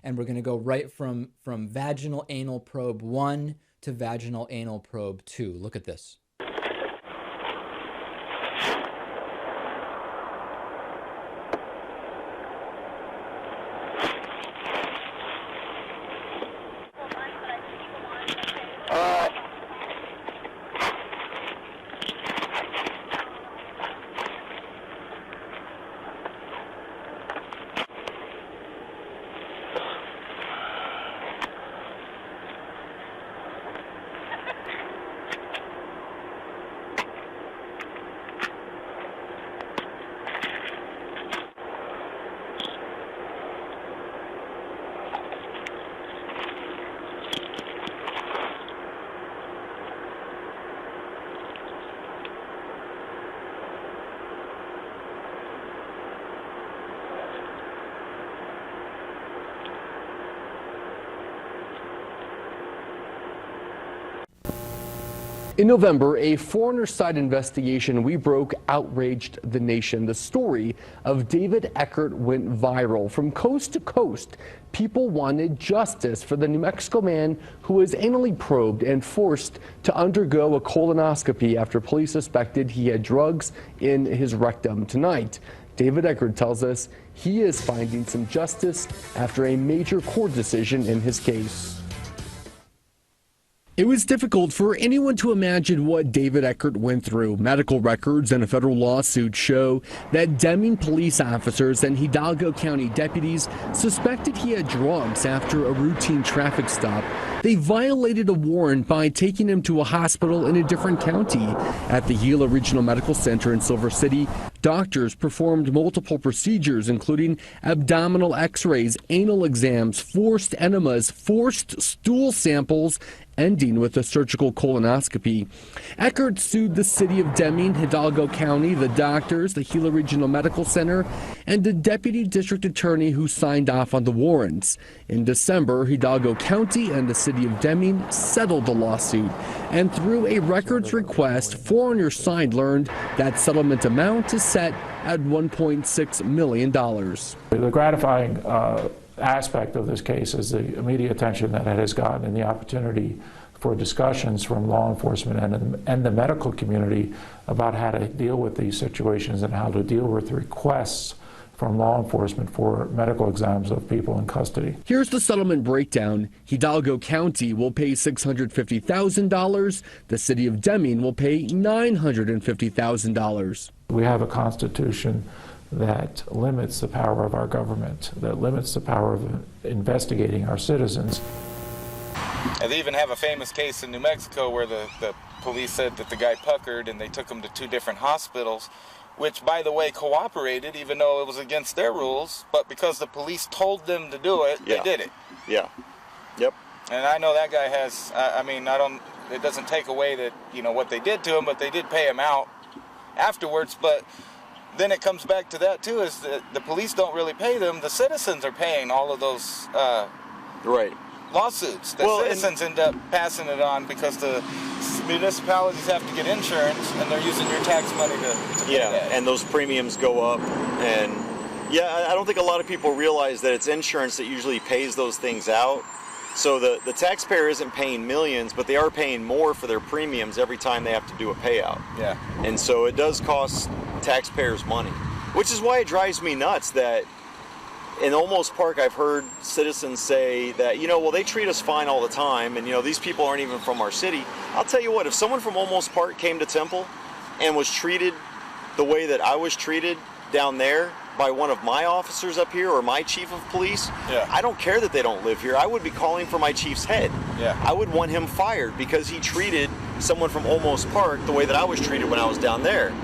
[SPEAKER 21] And we're going to go right from vaginal anal probe 1 to vaginal anal probe 2. Look at this.
[SPEAKER 22] In November, a foreigner-side investigation we broke outraged the nation. The story of David Eckert went viral. From coast to coast, people wanted justice for the New Mexico man who was anally probed and forced to undergo a colonoscopy after police suspected he had drugs in his rectum. Tonight, David Eckert tells us he is finding some justice after a major court decision in his case. It was difficult for anyone to imagine what David Eckert went through. Medical records and a federal lawsuit show that Deming police officers and Hidalgo County deputies suspected he had drugs after a routine traffic stop. They violated a warrant by taking him to a hospital in a different county. At the Gila Regional Medical Center in Silver City, doctors performed multiple procedures, including abdominal x-rays, anal exams, forced enemas, forced stool samples, ending with a surgical colonoscopy. Eckert sued the city of Deming, Hidalgo County, the doctors, the Gila Regional Medical Center, and the deputy district attorney who signed off on the warrants. In December, Hidalgo County and the city of Deming settled the lawsuit. And through a records request, 4 on your side learned that settlement amount is set at $1.6 million.
[SPEAKER 3] The gratifying aspect of this case is the immediate attention that it has gotten and the opportunity for discussions from law enforcement and the medical community about how to deal with these situations and how to deal with requests from law enforcement for medical exams of people in custody.
[SPEAKER 22] Here's the settlement breakdown. Hidalgo County will pay $650,000. The city of Deming will pay $950,000.
[SPEAKER 3] We have a constitution that limits the power of our government, that limits the power of investigating our citizens.
[SPEAKER 6] And they even have a famous case in New Mexico where the police said that the guy puckered and they took him to 2 different hospitals, which, by the way, cooperated even though it was against their rules, but because the police told them to do it, they did it.
[SPEAKER 2] Yeah. Yep.
[SPEAKER 6] And I know that guy has, it doesn't take away that, what they did to him, but they did pay him out afterwards. But then it comes back to that too, is that the police don't really pay them. The citizens are paying all of those lawsuits. The citizens end up passing it on because the municipalities have to get insurance and they're using your tax money to pay that.
[SPEAKER 2] And those premiums go up. And I don't think a lot of people realize that it's insurance that usually pays those things out. So the taxpayer isn't paying millions, but they are paying more for their premiums every time they have to do a payout.
[SPEAKER 6] Yeah.
[SPEAKER 2] And so it does cost taxpayers money, which is why it drives me nuts that in Olmos Park I've heard citizens say that, well, they treat us fine all the time, and these people aren't even from our city. I'll tell you what, if someone from Olmos Park came to Temple and was treated the way that I was treated down there by one of my officers up here or my chief of police, I don't care that they don't live here. I would be calling for my chief's head. I would want him fired because he treated someone from Olmos Park the way that I was treated when I was down there.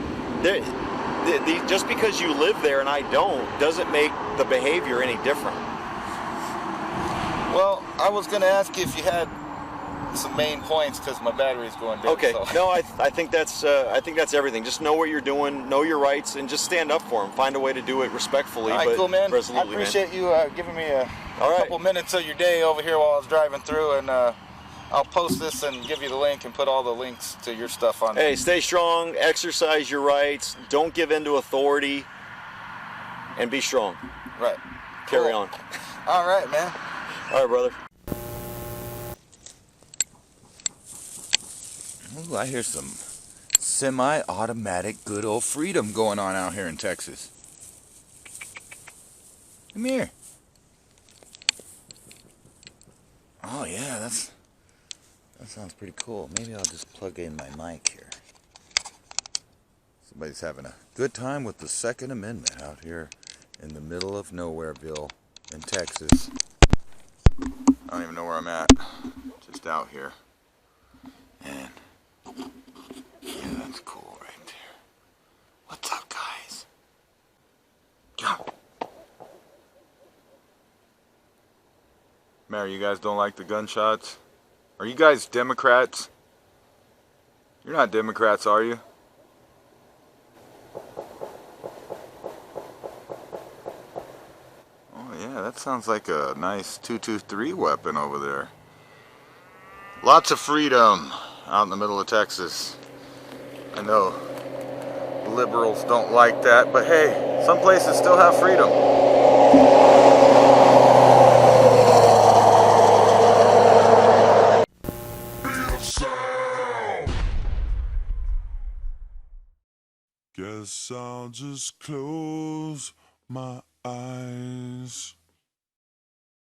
[SPEAKER 2] Just because you live there and I don't doesn't make the behavior any different.
[SPEAKER 6] Well, I was going to ask you if you had some main points because my battery's going dead.
[SPEAKER 2] Okay.
[SPEAKER 6] So.
[SPEAKER 2] No, I think that's everything. Just know what you're doing, know your rights, and just stand up for them. Find a way to do it respectfully.
[SPEAKER 6] All right,
[SPEAKER 2] but
[SPEAKER 6] cool, man.
[SPEAKER 2] resolutely,
[SPEAKER 6] I appreciate you giving me a
[SPEAKER 2] right.
[SPEAKER 6] couple minutes of your day over here while I was driving through, and I'll post this and give you the link and put all the links to your stuff on there.
[SPEAKER 2] Hey, stay strong, exercise your rights, don't give in to authority, and be strong.
[SPEAKER 6] Right.
[SPEAKER 2] Carry on.
[SPEAKER 6] All right, man.
[SPEAKER 2] All right, brother.
[SPEAKER 1] Ooh, I hear some semi-automatic good old freedom going on out here in Texas. Come here. Oh yeah, that sounds pretty cool. Maybe I'll just plug in my mic here. Somebody's having a good time with the Second Amendment out here in the middle of Nowhereville in Texas. I don't even know where I'm at. Just out here. And yeah, that's cool right there. What's up, guys? Go. Mary, you guys don't like the gunshots? Are you guys Democrats? You're not Democrats, are you? Oh yeah, that sounds like a nice 223 weapon over there. Lots of freedom out in the middle of Texas. I know liberals don't like that, but hey, some places still have freedom.
[SPEAKER 5] Guess I'll just close my eyes.